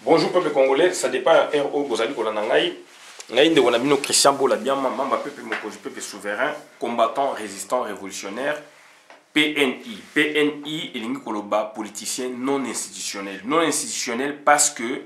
Bonjour peuple congolais, ça dépend RO Bozali Kolanangai. Naïnde Wanamino Christian Bola Biama, Mamba peuple Mokozi, peuple souverain, combattant, résistant, révolutionnaire. PNI. PNI, Elingi Koloba, politicien non institutionnel. Non institutionnel parce que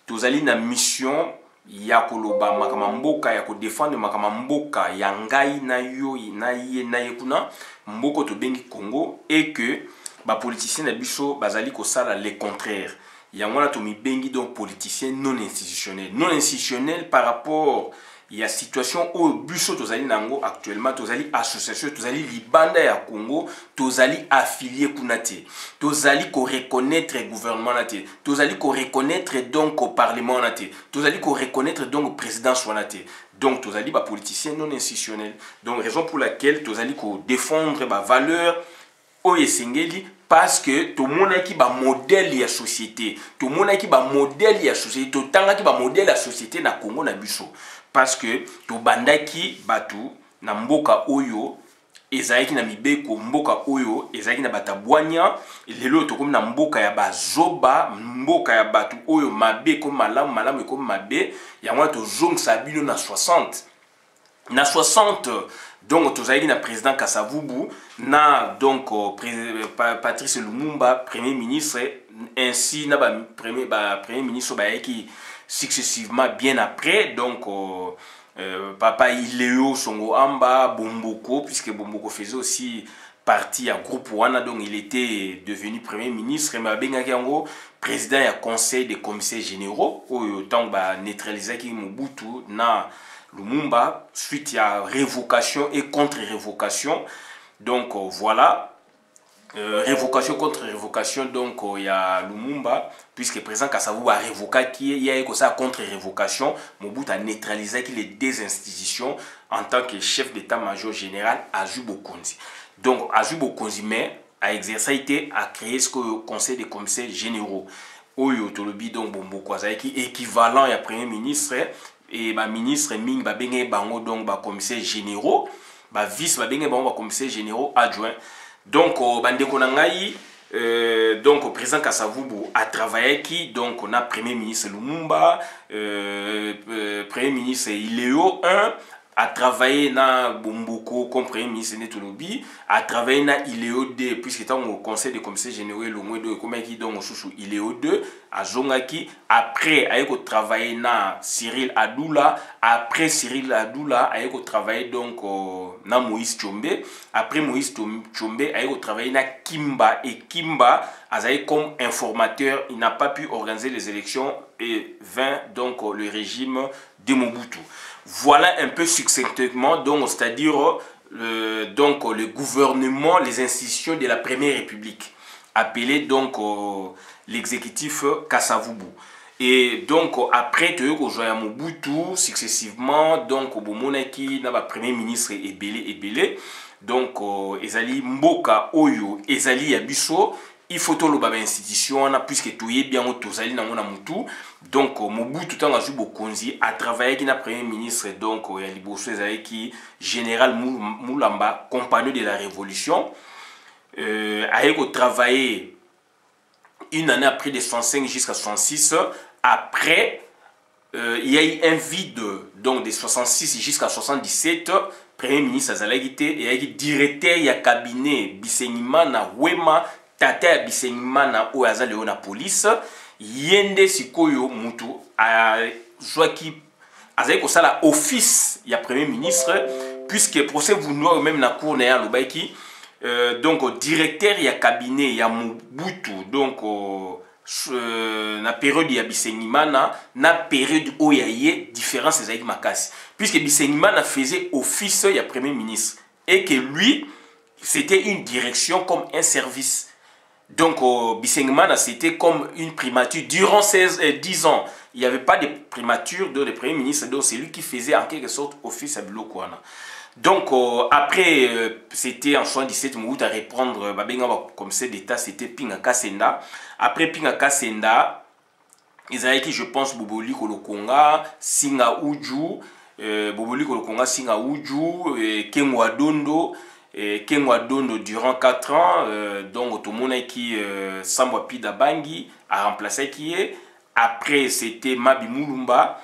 Tozali na mission ya Koloba, Makamamboka, ya ko défendre Makamamboka, ya Ngai na yo, na ye, na ye kuna, Mboko to bengi Congo, et que ba politicien na biso bazali ko sala le contraire. Yangwana to mi bengi donc politicien non institutionnel. Non institutionnel par rapport il y a situation où biso tozali nango actuellement tozali association tozali libanda ya Congo tozali affilié kunate tozali ko reconnaître gouvernement nate tozali ko reconnaître donc au parlement nate tozali ko reconnaître donc président nate donc tozali ba politicien non institutionnel donc raison pour laquelle tozali ko défendre ba valeur oyo esengeli parce que tout le monde qui ba modèle ya société tout le monde qui ba modèle ya société tout tanga qui ba modèle ya société na Congo na biso parce que to bandaki batu na mboka oyo ezalaki na mibeko mboka oyo ezalaki na batabwanya lelo to comme na mboka ya bazoba mboka ya batu oyo mabe ko malamu malamu ko mabe yango to zongsa bino na 60 na 60 donc tozali na président Kasavubu na donc Patrice Lumumba premier ministre ainsi na premier ministre qui successivement bien après donc papa Iléo Songo Amba Bomboko puisque Bomboko faisait aussi partie à groupe Wana donc il était devenu premier ministre mais bengaki yango président ya conseil des commissaires généraux au temps ba neutraliser ki Mobutu na Lumumba suite à révocation et contre-révocation donc voilà révocation contre révocation donc il y a Lumumba puisque président Kasavubu a révoqué qui il y a ça contre révocation Mobutu a neutralisé les deux institutions en tant que chef d'état-major général Aju Bokonzi donc Aju Bokonzi mais a exercé à créer ce que le conseil des commissaires généraux Oyo Tolobi donc Bomboko qui équivalent à premier ministre et ba ministre ming ba bengé bango donc ba commissaire généraux ba vice ba bengé bango ba commissaire généraux adjoint donc bandeko nangai donc président Kasavubu a travaillé qui donc on a premier ministre Lumumba premier ministre Iléo 1 a travaillé na Bomboko comme premier ministre Netolobi a travaillé na Iléo 2 puisque tant au conseil des commissaires généraux Lomwe 2 comme qui donc sous Iléo 2 à Zongaki après a travaillé na Cyril Adoula après Cyril Adoula a travaillé donc na Moïse Tshombe après Moïse Tshombe a travaillé na Kimba et Kimba a comme informateur il n'a pas pu organiser les élections et vint donc le régime de Mobutu. Voilà un peu succinctement donc c'est-à-dire donc le gouvernement les institutions de la Première République appelé donc l'exécutif Kasavubu et donc après tu as Mobutu successivement donc Bomonaki na ba premier ministre ebele donc ezali mboka oyo ezali ya biso il faut que l'obaba institution puisque tout est bien autosali na mona mutu donc Mobutu tanga Aju Bokonzi a travaillé qui na premier ministre donc ya liboso ezali qui général Mulamba compagnon de la révolution a travaillé une année après de 65 jusqu'à 66 après il y a eu un vide donc de 66 jusqu'à 77 premier ministre Azalagite et il y a eu directeur ya cabinet Bisenima na Wema Tata Bisenima na Oaza Leona police yende sikoyo mutu a joaki azali ko sala office ya premier ministre puisque procès vous noir même na cour na ya lobaki donc directeur ya cabinet ya Mobutu donc na période ya Bisenima na période où il y a différence ezali makasi puisque Bisenima faisait office ya premier ministre et que lui c'était une direction comme un service. Donc, Bisenima, c'était comme une primature. Durant 10 ans, il n'y avait pas de primature de le Premier ministre. Donc, c'est lui qui faisait en quelque sorte office à Bilokwana. Donc, après, c'était en 77, Mobutu à reprendre comme ça d'État, c'était Pinga Kasenda. Après Pinga Kasenda, ils avaient qui, je pense, Boboli Kolokonga, Singa Uju, Boboli Kolokonga, Singa Uju, Kengwa Dondo. Kengwa Dondo durant 4 ans, donc tout le monde qui Sambwa Pida Bangi a remplacé qui est Après, c'était Mabi Moulumba.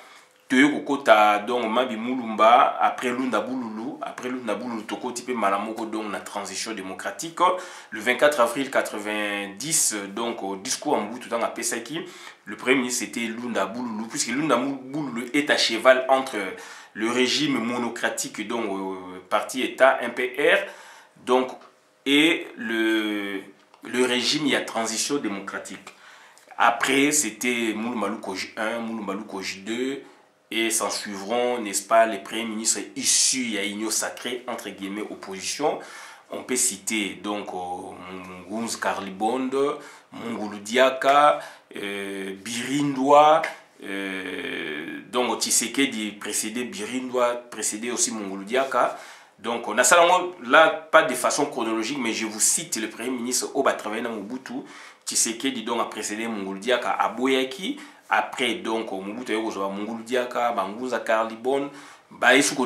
Donc Mabi Moulumba, après Lunda Bouloulou, Toko Tipé Malamoko, donc la transition démocratique. Le 24 avril 90, donc au discours en bout tout dans la Pesaki, le premier ministre c'était Lunda Bouloulou, puisque Lunda Bouloulou est à cheval entre le régime monocratique, donc parti État, MPR, donc, et le régime, il y a transition démocratique. Après, c'était Mouloumalou Koji 1, Mouloumalou Koji 2, et s'en suivront, n'est-ce pas, les premiers ministres issus à Igno Sacré, entre guillemets, opposition. On peut citer donc Ngounz Karlibonde, Mungulu Diaka, Birindwa, donc Tshisekedi précédé Birindwa, précédé aussi Mungulu Diaka. Donc on a ça là, pas de façon chronologique, mais je vous cite le premier ministre Oba Travaina Mobutu. Tshisekedi donc a précédé Mungulu Diaka à Boyaki. Après, donc, Mobutu Mungulu Diaka, Ngounza Karlibonde,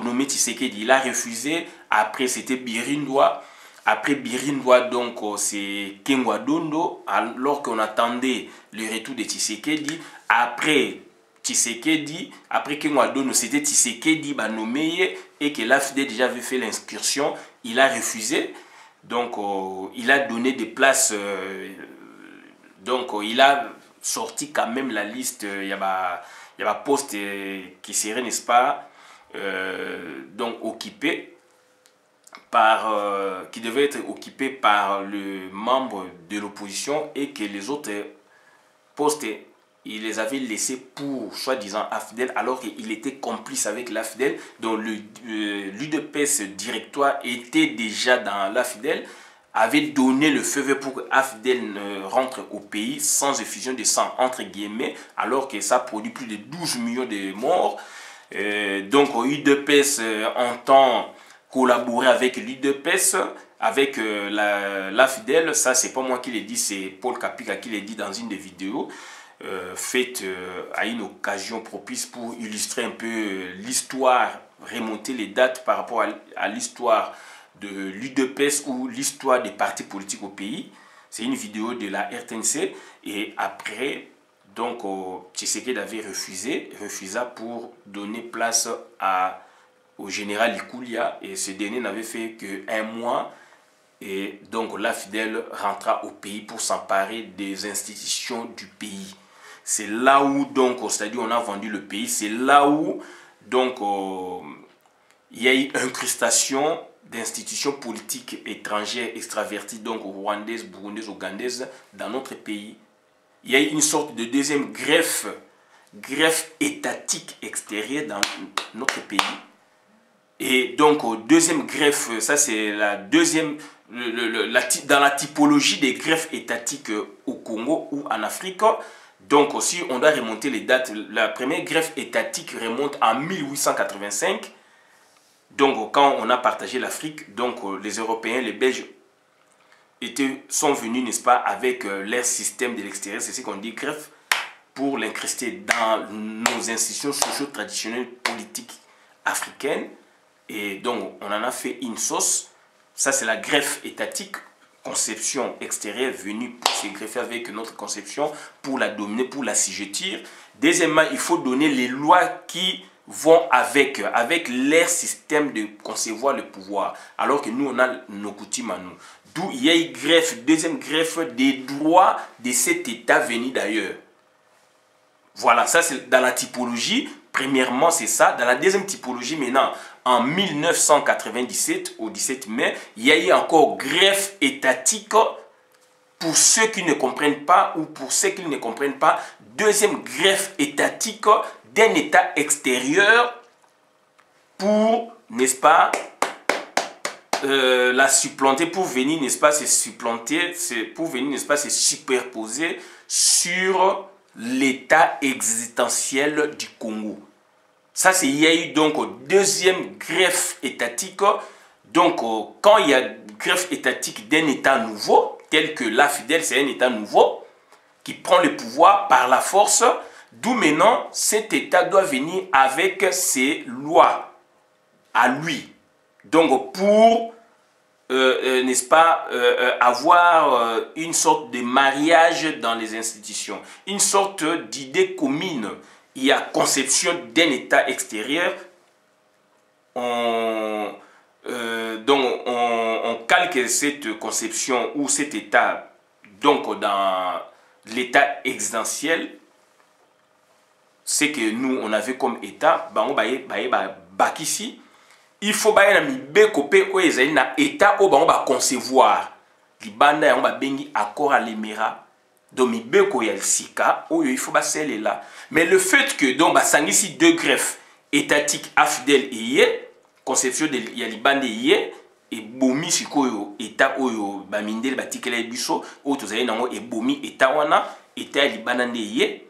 nommé Tshisekedi, il a refusé. Après, c'était Birindwa. Après Birindwa, donc, c'est Kengwa Dondo, alors qu'on attendait le retour de Tshisekedi. Après Tshisekedi, après Kengwa Dondo, c'était Tshisekedi nommé et que l'AFD déjà avait fait l'inscription. Il a refusé. Donc, il a donné des places. Donc, il a sorti quand même la liste, il y a poste qui serait, n'est-ce pas, donc occupé par, qui devait être occupé par le membre de l'opposition et que les autres postes, il les avait laissés pour, soi-disant, AFDEL, alors qu'il était complice avec l'AFDEL, donc l'UDPS directoire était déjà dans l'AFDEL, avait donné le feu vert pour que AFDEL rentre au pays sans effusion de sang, entre guillemets, alors que ça produit plus de 12 millions de morts. Donc l'UDPS entend collaborer avec l'UDPS, avec l'AFDEL. Ça, c'est pas moi qui l'ai dit, c'est Paul Kapika qui l'a dit dans une des vidéos faites à une occasion propice pour illustrer un peu l'histoire, remonter les dates par rapport à l'histoire de l'UDPS ou l'histoire des partis politiques au pays. C'est une vidéo de la RTNC. Et après, donc, Tshisekedi avait refusa pour donner place au général Ikoulia. Et ce dernier n'avait fait qu'un mois. Et donc, l'AFDEL rentra au pays pour s'emparer des institutions du pays. C'est là où, donc, c'est-à-dire on a vendu le pays. C'est là où, donc, il y a eu incrustation d'institutions politiques étrangères extraverties, donc rwandaises, burundaises, ougandaises, dans notre pays. Il y a eu une sorte de deuxième greffe étatique extérieure dans notre pays. Et donc, deuxième greffe, ça c'est la deuxième, dans la typologie des greffes étatiques au Congo ou en Afrique. Donc aussi, on doit remonter les dates. La première greffe étatique remonte en 1885. Donc, quand on a partagé l'Afrique, donc les Européens, les Belges sont venus, n'est-ce pas, avec leur système de l'extérieur, c'est ce qu'on dit greffe, pour l'incruster dans nos institutions socio-traditionnelles politiques africaines. Et donc, on en a fait une sauce. Ça, c'est la greffe étatique, conception extérieure venue pour se greffer avec notre conception, pour la dominer, pour la l'assujettir. Deuxièmement, il faut donner les lois qui vont avec leur système de concevoir le pouvoir, alors que nous on a nos coutumes à nous. D'où il y a une greffe, deuxième greffe des droits de cet État venu d'ailleurs. Voilà, ça c'est dans la typologie. Premièrement, c'est ça. Dans la deuxième typologie, maintenant, en 1997, au 17 mai, il y a eu encore greffe étatique. Pour ceux qui ne comprennent pas ou pour ceux qui ne comprennent pas, deuxième greffe étatique d'un État extérieur pour, n'est-ce pas, la supplanter, pour venir, n'est-ce pas, se supplanter, pour venir, n'est-ce pas, se superposer sur l'état existentiel du Congo. Ça, c'est, il y a eu donc deuxième greffe étatique. Donc, quand il y a greffe étatique d'un État nouveau, tel que l'AFDEL, c'est un État nouveau, qui prend le pouvoir par la force, d'où maintenant, cet État doit venir avec ses lois à lui. Donc, pour n'est-ce pas, avoir une sorte de mariage dans les institutions, une sorte d'idée commune. Il y a conception d'un État extérieur, donc on calque cette conception ou cet État donc dans l'État existentiel, c'est que nous on avait comme État, ici, il faut que nous ayons un État où on va concevoir libanda on va bengi accord à l'émirat donc il sika il faut basser là, mais le fait que donc ici deux greffes étatiques affidèles et conception de libanda et bomi sikoyo état oyo ba mindele batikela biso o tozali nango e bomi état wana état libanda ndeye,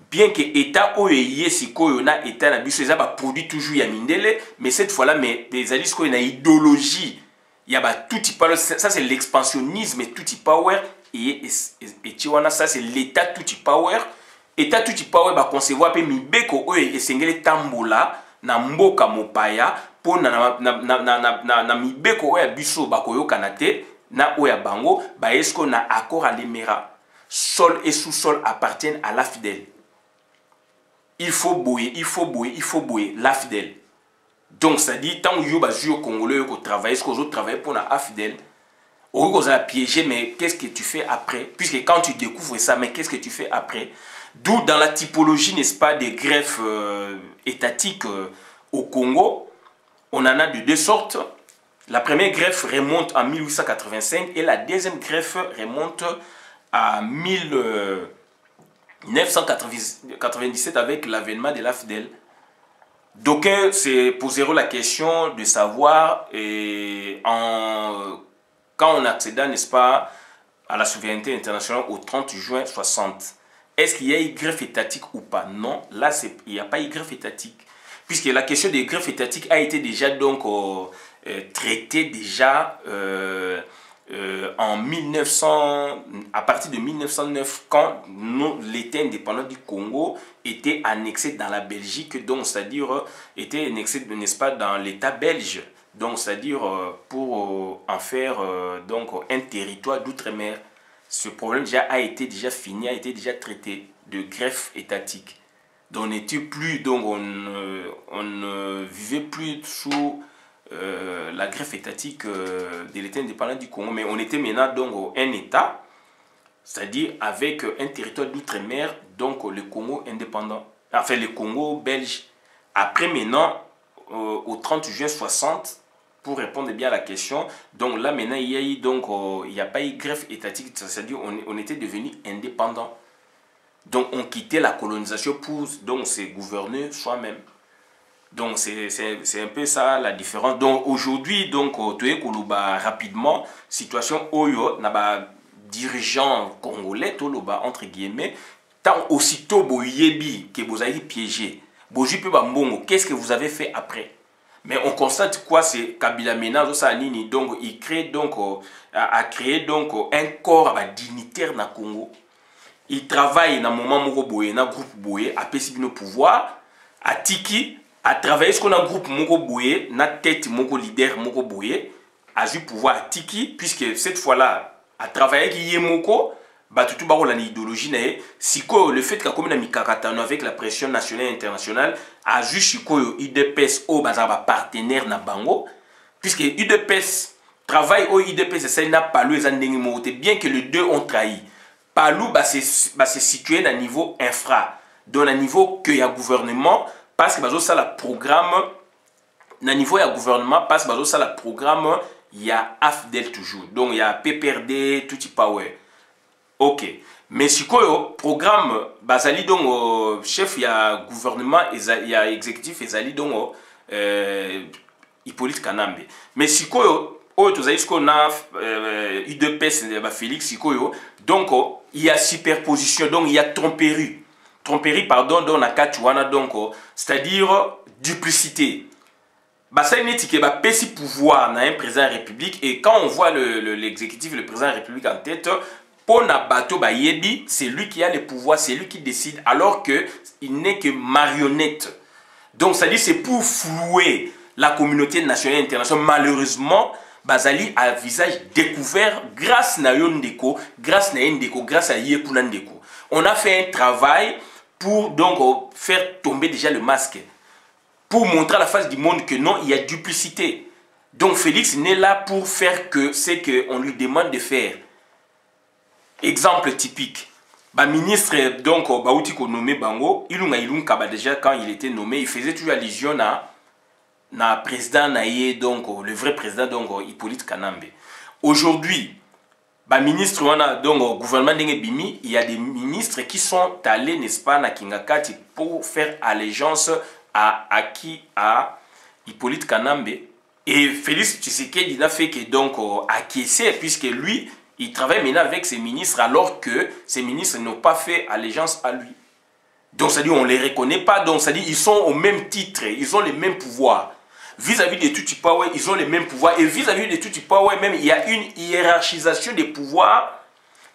bien que état oyo yé sikoyo na état na biso eza ba produit toujours ya mindele, mais cette fois là mais des alliés ko na idéologie ya ba tuti power, ça c'est l'expansionnisme et tuti power et wana ça c'est l'état tuti power, état tuti power ba concevoir pe mibeko oyo esengele tambola na mboka mopaya po na mibeko oyo biso bakoyokana te na oyo bango ba esko na accord à l'émirat, sol et sous-sol appartiennent à la fidèle. Il faut bouiller, il faut bouiller, il faut bouiller la fidèle. Donc ça dit tant que vous congolais vous travaillez, ce que vous travaillez pour la fidèle, vous allez piéger, mais qu'est-ce que tu fais après? Puisque quand tu découvres ça, mais qu'est-ce que tu fais après? D'où dans la typologie, n'est-ce pas, des greffes étatiques au Congo, on en a de deux sortes. La première greffe remonte en 1885 et la deuxième greffe remonte à 1997 avec l'avènement de la fidèle. D'aucuns se poseront la question de savoir quand on accéda, n'est-ce pas, à la souveraineté internationale au 30 juin 60. Est-ce qu'il y a eu greffe étatique ou pas? Non, là il n'y a pas eu greffe étatique. Puisque la question des greffes étatiques a été déjà donc traitée déjà en 1900, à partir de 1909, quand l'État indépendant du Congo était annexé dans la Belgique, donc c'est-à-dire était annexé, n'est-ce pas, dans l'État belge, donc c'est-à-dire pour en faire donc un territoire d'outre-mer. Ce problème déjà a été fini, a été déjà traité de greffe étatique. Donc on n'était plus, donc on ne vivait plus sous la greffe étatique de l'État indépendant du Congo, mais on était maintenant donc un État, c'est-à-dire avec un territoire d'outre-mer, donc le Congo indépendant, enfin le Congo belge. Après maintenant, au 30 juin 60, pour répondre bien à la question, donc là maintenant il y a eu donc il n'y a pas eu greffe étatique, c'est-à-dire on était devenu indépendant. Donc on quittait la colonisation pour donc se gouverner soi-même. Donc c'est un peu ça la différence. Donc aujourd'hui, donc rapidement, situation oyo naba dirigeant congolais toloba entre guillemets, tant aussitôt boyebi que vous avez piégé, boji pe bambongo, qu'est-ce que vous avez fait après? Mais on constate quoi, c'est Kabila Ménage donc il crée donc a créé donc un corps dignitaire na Congo. Il travaille dans un moment moko boye na groupe boye a pesibino pouvoir a tiki a travaillé ce qu'on a groupe moko boye na tête moko leader moko boye a eu pouvoir a tiki, puisque cette fois-là a travaillé qui moko ba tout ba la idéologie na siko le fait qu'a comme na mikakatano avec la pression nationale et internationale a eu siko UDPS o bazaba partenaire na bango, puisque UDPS travaille au UDPS c'est n'a pas le zandingi moté, bien que les deux ont trahi. Palou se situer dans le niveau infra, dans le niveau que y a gouvernement, parce que ça le programme, dans le niveau il y a gouvernement, parce que ça le programme, il y a AFDEL toujours, donc il y a PPRD, tout power. Ok, mais si quoi programme, basali donc chef il y a gouvernement, il y a exécutif, il y a donc Hippolyte Kanambe. Mais si quoi tu as dit qu'on a UDPS, Félix Sikoyo, donc il y a superposition, donc il y a tromperie. Tromperie, pardon, dans la Kachouana, donc c'est-à-dire duplicité. Ça n'est pas petit pouvoir dans un président de la République, et quand on voit l'exécutif, le président de la République en tête, pour Nabato Bayebi, c'est lui qui a le pouvoir, c'est lui qui décide, alors qu'il n'est que marionnette. Donc c'est-à-dire c'est pour flouer la communauté nationale et internationale. Malheureusement, bazali à visage découvert grâce na yo ndeko, grâce na ndeko, grâce à Yekuna ndeko. On a fait un travail pour donc faire tomber déjà le masque, pour montrer à la face du monde que non, il y a duplicité. Donc Félix n'est là pour faire que c'est qu'on lui demande de faire. Exemple typique. Bah ministre donc Baouti ko nommé Bango, Ilunga Kaba déjà quand il était nommé, il faisait toujours allusion na président naïe donc le vrai président donc Hippolyte Kanambe. Aujourd'hui, bah ministre wana donc gouvernement d'Enge Bimi, il y a des ministres qui sont allés n'est-ce pas na Kingakati pour faire allégeance à qui à Hippolyte Kanambe et Félix Tshisekedi n'a fait que donc acquiescer puisque lui il travaille maintenant avec ses ministres alors que ces ministres n'ont pas fait allégeance à lui. Donc ça dit on les reconnaît pas, donc ça dit ils sont au même titre, ils ont les mêmes pouvoirs. Vis-à-vis de Tutsi Power, ils ont les mêmes pouvoirs. Et vis-à-vis de Tutsi Power, même, il y a une hiérarchisation des pouvoirs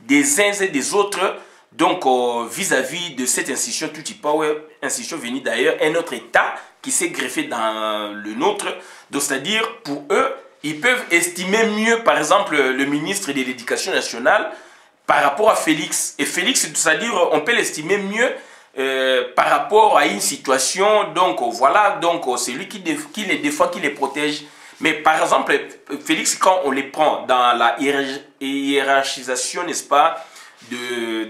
des uns et des autres. Donc, vis-à-vis de cette institution Tutsi Power, institution venue d'ailleurs, un autre État qui s'est greffé dans le nôtre. Donc, c'est-à-dire, pour eux, ils peuvent estimer mieux, par exemple, le ministre de l'Éducation nationale par rapport à Félix. Et Félix, c'est-à-dire, on peut l'estimer mieux par rapport à une situation, donc voilà, donc c'est lui qui les défend, qui les protège. Mais par exemple, Félix, quand on les prend dans la hiérarchisation, n'est-ce pas, de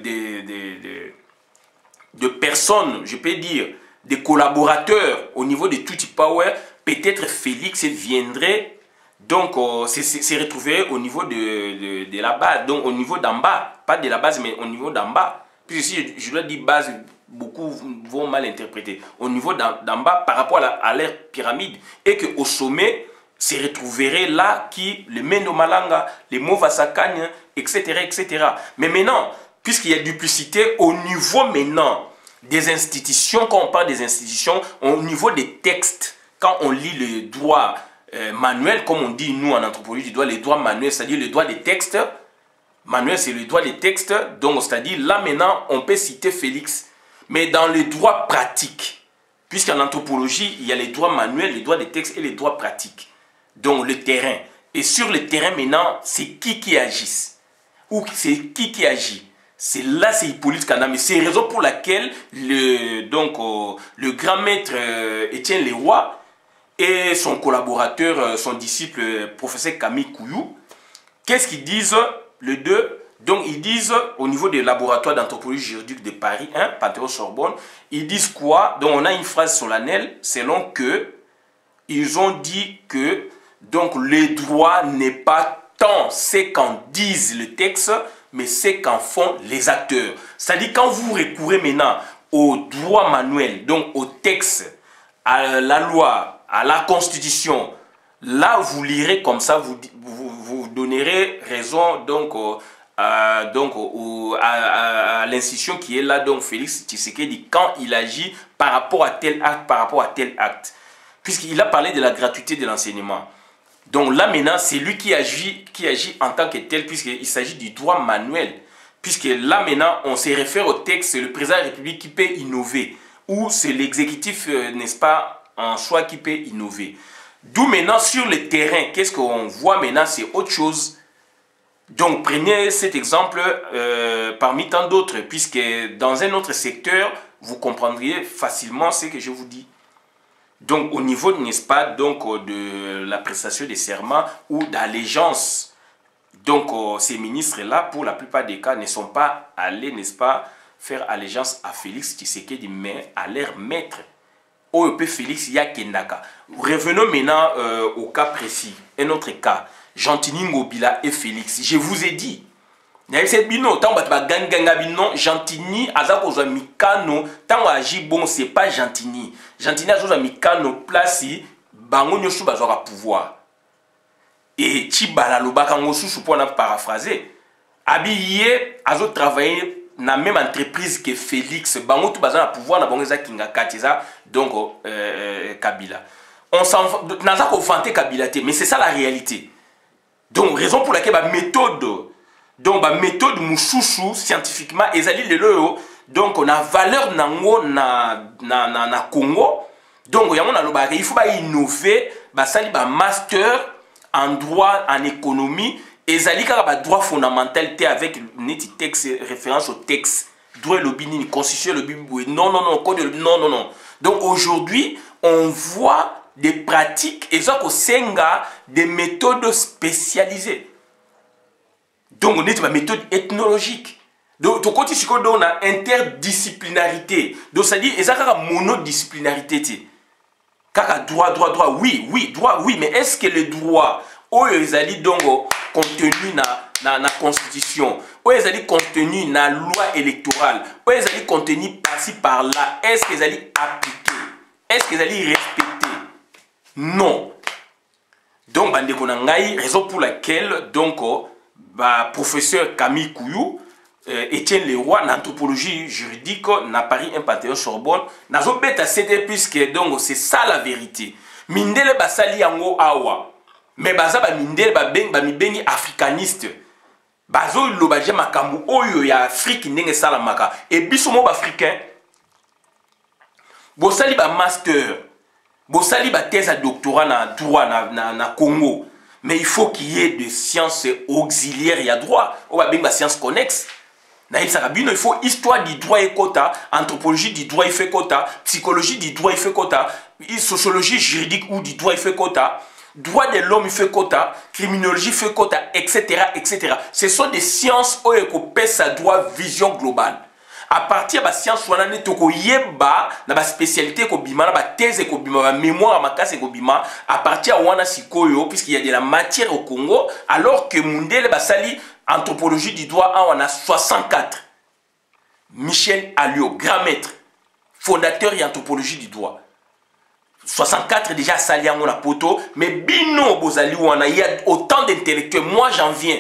personnes, je peux dire, des collaborateurs au niveau de Tutsi Power, peut-être Félix viendrait, donc c'est retrouvé au niveau de la base, donc au niveau d'en bas, pas de la base, mais au niveau d'en bas. Puis ici, je dois dire base, beaucoup vont mal interpréter. Au niveau d'en bas, par rapport à leur pyramide, et qu'au sommet, se retrouverait là qui, les Mendo Malanga, les Movasakane, etc., etc. Mais maintenant, puisqu'il y a duplicité au niveau maintenant des institutions, quand on parle des institutions, au niveau des textes, quand on lit le droit manuel, comme on dit nous en anthropologie, les droits manuels, c'est-à-dire le droit des textes. Manuel, c'est le droit des textes, donc c'est-à-dire là maintenant, on peut citer Félix. Mais dans les droits pratiques, puisqu'en anthropologie, il y a les droits manuels, les droits des textes et les droits pratiques. Donc le terrain. Et sur le terrain maintenant, c'est qui agisse. Ou c'est qui agit. C'est là, c'est Hippolyte Kanambe. C'est la raison pour laquelle le grand maître Étienne Leroy et son collaborateur, son disciple, professeur Camille Kouyou, qu'est-ce qu'ils disent les deux? Donc ils disent au niveau des laboratoires d'anthropologie juridique de Paris 1, Panthéon-Sorbonne, ils disent quoi? Donc on a une phrase solennelle selon que ils ont dit que donc le droit n'est pas tant ce qu'en disent le texte, mais ce qu'en font les acteurs. C'est-à-dire quand vous recourez maintenant au droit manuel, donc au texte, à la loi, à la constitution, là vous lirez comme ça, vous donnerez raison donc à l'institution qui est là, donc Félix Tshisekedi, quand il agit par rapport à tel acte, puisqu'il a parlé de la gratuité de l'enseignement. Donc là maintenant, c'est lui qui agit en tant que tel, puisqu'il s'agit du droit manuel. Puisque là maintenant, on se réfère au texte, c'est le président de la République qui peut innover, ou c'est l'exécutif, n'est-ce pas, en soi qui peut innover. D'où maintenant, sur le terrain, qu'est-ce qu'on voit maintenant, c'est autre chose. Donc prenez cet exemple parmi tant d'autres, puisque dans un autre secteur, vous comprendriez facilement ce que je vous dis. Donc au niveau, n'est-ce pas, donc de la prestation des serments ou d'allégeance, donc ces ministres-là, pour la plupart des cas, ne sont pas allés, n'est-ce pas, faire allégeance à Félix Tshisekedi, mais à leur maître, OEP Félix Yakendaka. Revenons maintenant au cas précis, un autre cas. Gentini Ngobila et Félix. Je vous ai dit, Gentini azakozwa mikano tango agi bon, c'est pas Gentini. Gentini azakozwa mikano place bango nyosu bazwaka pouvoir. Et Tibala lobaka ngosusu pour na paraphraser. Abiye azo travailler na même entreprise que Félix. Bango tout bazana pouvoir na bango za kinga katiza donc Kabila. On s'en n'a pas vanter Kabila, mais c'est ça la réalité. Donc, raison pour laquelle la méthode, donc la méthode mouchouchou scientifiquement, ezali lelo, donc on a valeur nango na Congo. Donc il faut innover, basali ba master en droit, en économie, ezali kaka droit fondamental avec neti texte, référence au texte. Droit le bini, constitution le bini, non, non, non, code le non, non, non. Donc aujourd'hui, on voit des pratiques et ça senga des méthodes spécialisées. Donc on est une méthode ethnologique. Donc tu côté on a interdisciplinarité. Donc ça dit et ça kaka monodisciplinarité. Kaka droit, droit, droit, oui, oui, droit, oui, mais est-ce que les droits ezali donc contenu na constitution, ezali contenu na loi électorale, ezali contenu par-ci par-là, est-ce qu'ils allaient appliquer, est-ce qu'ils allaient respecter? Non. Donc bandeko na ngai, raison pour laquelle donc professeur Camille Kouyou, Étienne Leroy, en anthropologie juridique, na Paris un Panthéon Sorbonne, na zo beta c'était puisque donc c'est ça la vérité. Mindele basali yango awa. Mais baza ba mindele ba mi bengi africaniste. Bazo lobaje makambu oyo ya Afrique ndenge salamaka. Et biso mo ba africain. Bo sali ba master. Bo sali ba thèse à doctorat na droit na Congo. Mais il faut qu'il y ait des sciences auxiliaires, il y a droit. On va bien la science connexe. Il faut histoire du droit et quota, anthropologie du droit et fait quota, psychologie du droit et fait quota, sociologie juridique ou du droit et fait quota, droit de l'homme il fait quota, criminologie fait quota, etc. etc. Ce sont des sciences où on peut sa droit vision globale. À partir de la science, on a une spécialité, une thèse, une mémoire, à partir de la sikoyo, puisqu'il y a de la matière au Congo, alors que Mundele Basali, anthropologie du droit, on a 64. Michel Alliot, grand maître, fondateur et anthropologie du droit. 64 déjà sali à mon poto, mais bino bozali wana, il y a autant d'intellectuels. Moi j'en viens.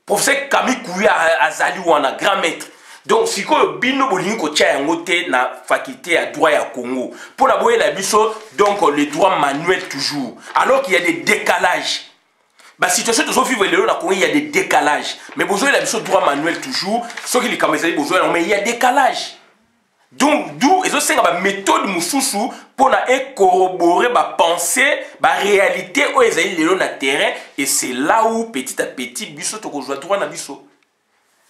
Professeur Camille Kouya Azali wana, grand maître. Donc, si vous bino bolingo tia yangote na faculté à droit à Congo, pour la boye la biso, donc les droits manuels toujours. Alors qu'il y a des décalages. La situation de vivre le Congo, il y a des décalages. Mais besoin la biso droit manuel toujours. Ce qui les caméras besoin, mais il y a des décalages. Donc, d'où ils ont une méthode moussoussou pour corroborer ma pensée, ma réalité où ils ont le terrain. Et c'est là où petit à petit, biso to ko droit na biso.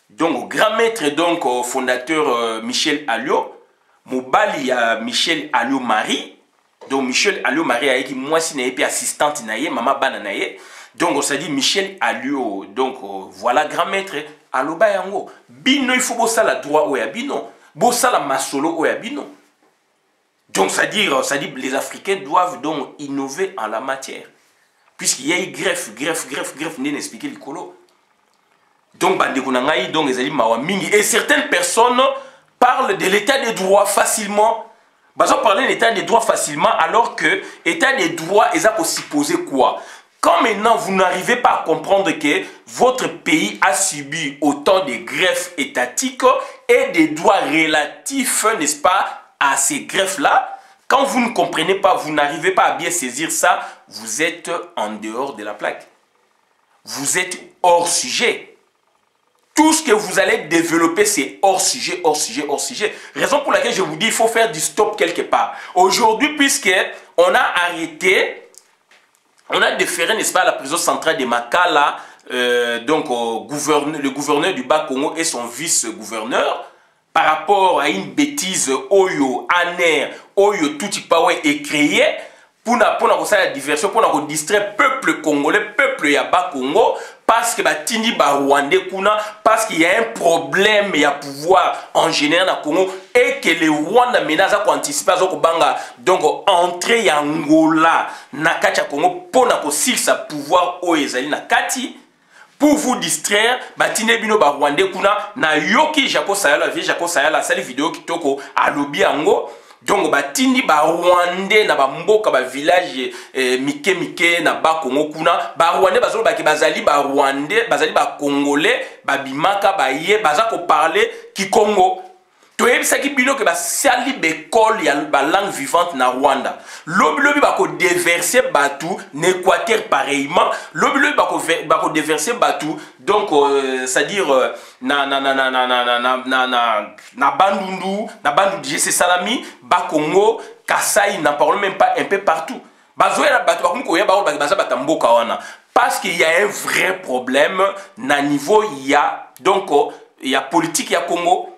Donc, grand maître, donc, fondateur Michel Alliot, Mobali a Michel Alliot Marie. Donc, Michel Alliot Marie a été moi si n'est pas assistante naïe, maman bananaïe. Donc, on s'est dit Michel Alliot. Donc, voilà, grand maître, Allo Bayango. Bino, il faut bosser la droit ou yabino. Bosser la masolo ou yabino. Donc, ça dit les Africains doivent donc innover en la matière. Puisqu'il y a eu greffe, n'est expliqué le colo. Donc, et certaines personnes parlent de l'état des droits facilement. Ils parlent de l'état des droits facilement alors que l'état des droits, ils ont supposé quoi? Quand maintenant vous n'arrivez pas à comprendre que votre pays a subi autant de greffes étatiques et des droits relatifs, n'est-ce pas, à ces greffes-là, quand vous ne comprenez pas, vous n'arrivez pas à bien saisir ça, vous êtes en dehors de la plaque. Vous êtes hors sujet. Tout ce que vous allez développer, c'est hors sujet, hors sujet, hors sujet. Raison pour laquelle je vous dis, il faut faire du stop quelque part. Aujourd'hui, puisqu'on a arrêté, on a déféré, n'est-ce pas, à la prison centrale de Makala, donc le gouverneur du Bas-Congo et son vice-gouverneur, par rapport à une bêtise, Oyo, Aner, Oyo, Toutipawe est créé, pour la diversion, pour distraire le peuple congolais, le peuple Yaba Congo, parce que Tindi Rwandais kuna, parce qu'il y a un problème, il y a pouvoir en général dans Congo, et que les Rwandais menace à anticiper donc entrer en Angola, Nakacha Congo, pour sa pouvoir au Ezali Nakati, pour vous distraire, Batine Bino Rwandais kuna, na yoki Jaco Sayala, Jaco Sayala, sali vidéo qui toko à l'obi ango. Donc, batindi ba Rwandais na ba mboka ba village mike na ba Congo kuna ba Rwandais bazolo ba ke bazali ba Rwandais bazali ba Congolais ba bimaka ba ye baza ko parler ki Congo. To yebisa ki bino ke ba sali bekol ya ba langue vivante na Rwanda. Lobi ba ko déverser batou n'Équateur pareillement. Lobi ba ko déverser batou donc c'est-à-dire na Bandundu, na Bandundu, GC Salami, Bas Congo, Kassai, n'en parle même pas un peu partout. bazoya bato bakomi koya ba baza batamboka wana parce qu'il y a un vrai problème na niveau donc il y a politique ya Congo.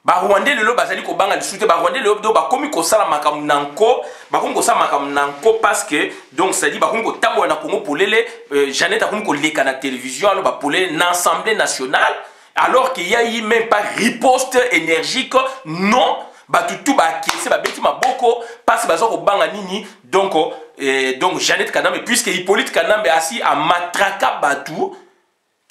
Ba Rwandais lelo bazali ko banga lisute ba Rwandais lelo do bakomi ko sala makambo nanko bakomi ko sala makambo nanko parce que donc ça dit bakomi ko tambo na Congo polele Jeannette akomi ko leka na télévision alors ba polele na Assemblée nationale alors qu'il y a eu même pas riposte énergique non batutu ba kese ba beti maboko parce que bazoko banga nini donc Jeannette Kanambe puisque Hippolyte Kanambe assis à matraka batu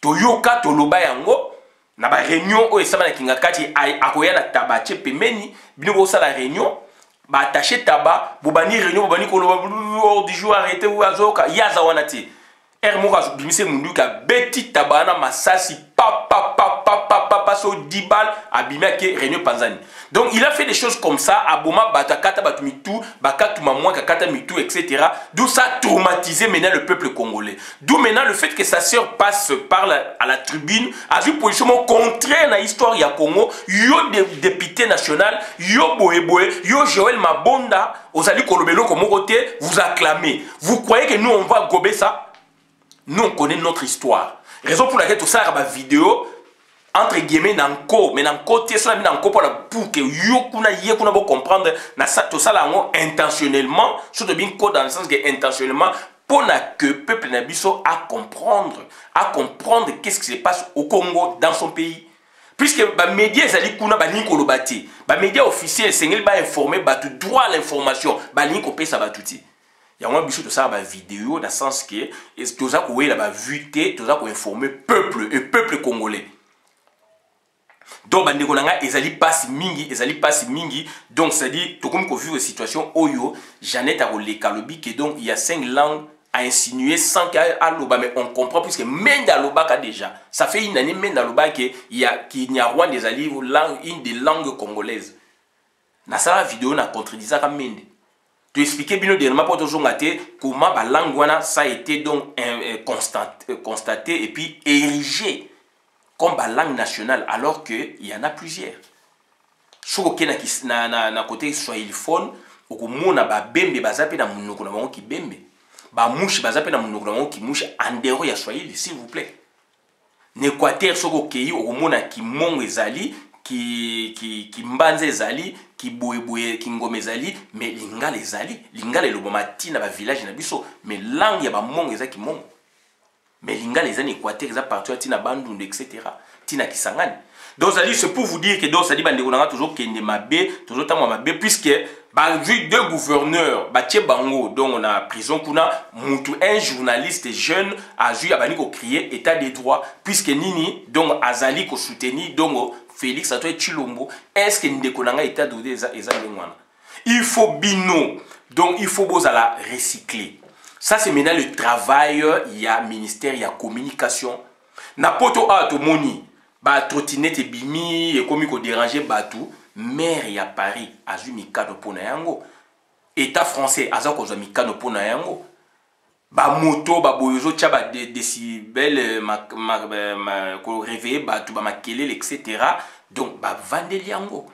toyoka toloba yango na ba réunion o esama na kingakati akoya na tabache pemeni bino ko sala réunion ba attaché taba bobani réunion bobani ko lo du jour arrêté ou azoka yaza wanati Moka bimise mundu ka beti tabana masasi pa so dibal abimé ke réunion panzani. Donc il a fait des choses comme ça aboma batakata batumitu bakatu mamwa kakata mitu etc. D'où ça a traumatisé maintenant le peuple congolais. D'où maintenant le fait que sa sœur passe par à la tribune a vu position contraire na histoire ya Congo yo député national yo boé yo Joël Mabonda ozali kolobelo comme côté vous acclamez. Vous croyez que nous on va gober ça? Nous, on connaît notre histoire. Raison pour laquelle tout ça, il y a une vidéo, entre guillemets, nanko, mais nanko, tu es nanko pour que yokuna yekuna vous comprendre, tout ça là, intentionnellement, surtout bien dans le sens que intentionnellement, pour que le peuple nabiso à comprendre qu'est-ce qui se passe au Congo, dans son pays. Puisque les médias, ils allaient kuna bani kolobati, les médias officiels, ils sont informés, batu droit à l'information, bani kopé ça batuti. Il y a un bichot de ça, une vidéo, dans le sens que tout ça, vous avez vu, tout ça, vous informer peuple congolais. Donc, ils allaient passer mingi, donc ça dit, tout comme vous vu la situation, Oyo, Jeannette a le calobi, que donc il y a 5 langues à insinuer sans qu'il y ait à l'oba, mais on comprend puisque même dans l'oba déjà, ça fait une année même dans l'oba qu'il y a rien des alliés, une des langues congolaises. Dans cette vidéo, on a contredit ça comme Mende. Tu expliquais bien dernièrement pour comment la langue ça a été donc constaté et puis érigé comme la langue nationale alors qu'il y en a plusieurs. Si vous avez un côté swahiliphone, vous avez bembe bazape na munoko na bango ki bembe. Ba mouche bazape na munoko na bango ki mouche en dehors ya swahili s'il vous plaît. N'Équateur soko kei okomona ki mongo ezali qui mbanze ezali qui boye qui ngome ezali mais lingala ezali lingala eloboma tina ba village na biso mais langue ya ba mongo ezali ki mongo mais lingala ezali Équateur eza partout tina bandundu etc. tina Kisangani. Donc ça dit c'est pour vous dire que donc ça dit bandeko nanga toujours kende mabe toujours tamwa mabe puisque ba vu deux gouverneurs batie bango donc on a prison kuna mutu un journaliste jeune a vu abani ko crier état des droits puisque nini donc azali ko soutenir donc Félix Antoine Tshilombo, est-ce que nous déconnons l'état de il faut bino, donc il faut la recycler. Ça c'est maintenant le travail, il y a ministère, il y a communication. N'importe a to moni, ba trottinette bimi et comme il déranger batou, maire il y a Paris, azu mikado pona yango. État français azu ko mikado pona yango. Ba moto ba boyozo tia ba décibel ko réveiller ba tu ba makelele etc. Donc ba vandeli yango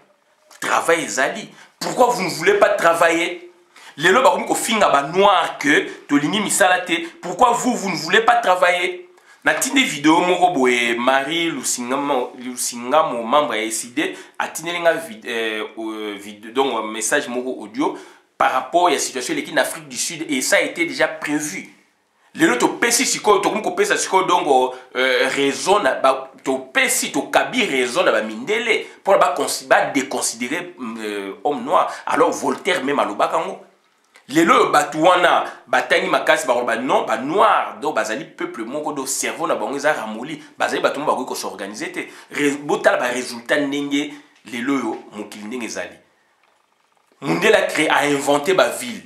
travail ezali. Pourquoi vous ne voulez pas travailler? Les lois ba ko finga ba noir que to lingi misala te. Pourquoi vous ne voulez pas travailler? Na tine vidéo moko boye Marie Lusingamo membre ya SID a tinelinga vidéo donc message moko audio par rapport à la situation en Afrique du Sud et ça a été déjà prévu. Les autres pesi siko to comme pesa siko donc raison to pesi to kabi raison na ba mindele pour ba déconsidérer homme noir alors Voltaire même à lobakango. Les autres batouana batangi makasi ba non ba noir do bazali peuple moko do cerveau na bango za ramoli bazali batumba ba ko s'organiser te botal ba résultat ndenge les loyo mokili ndenge zali. Mundela créé a inventé ma ville.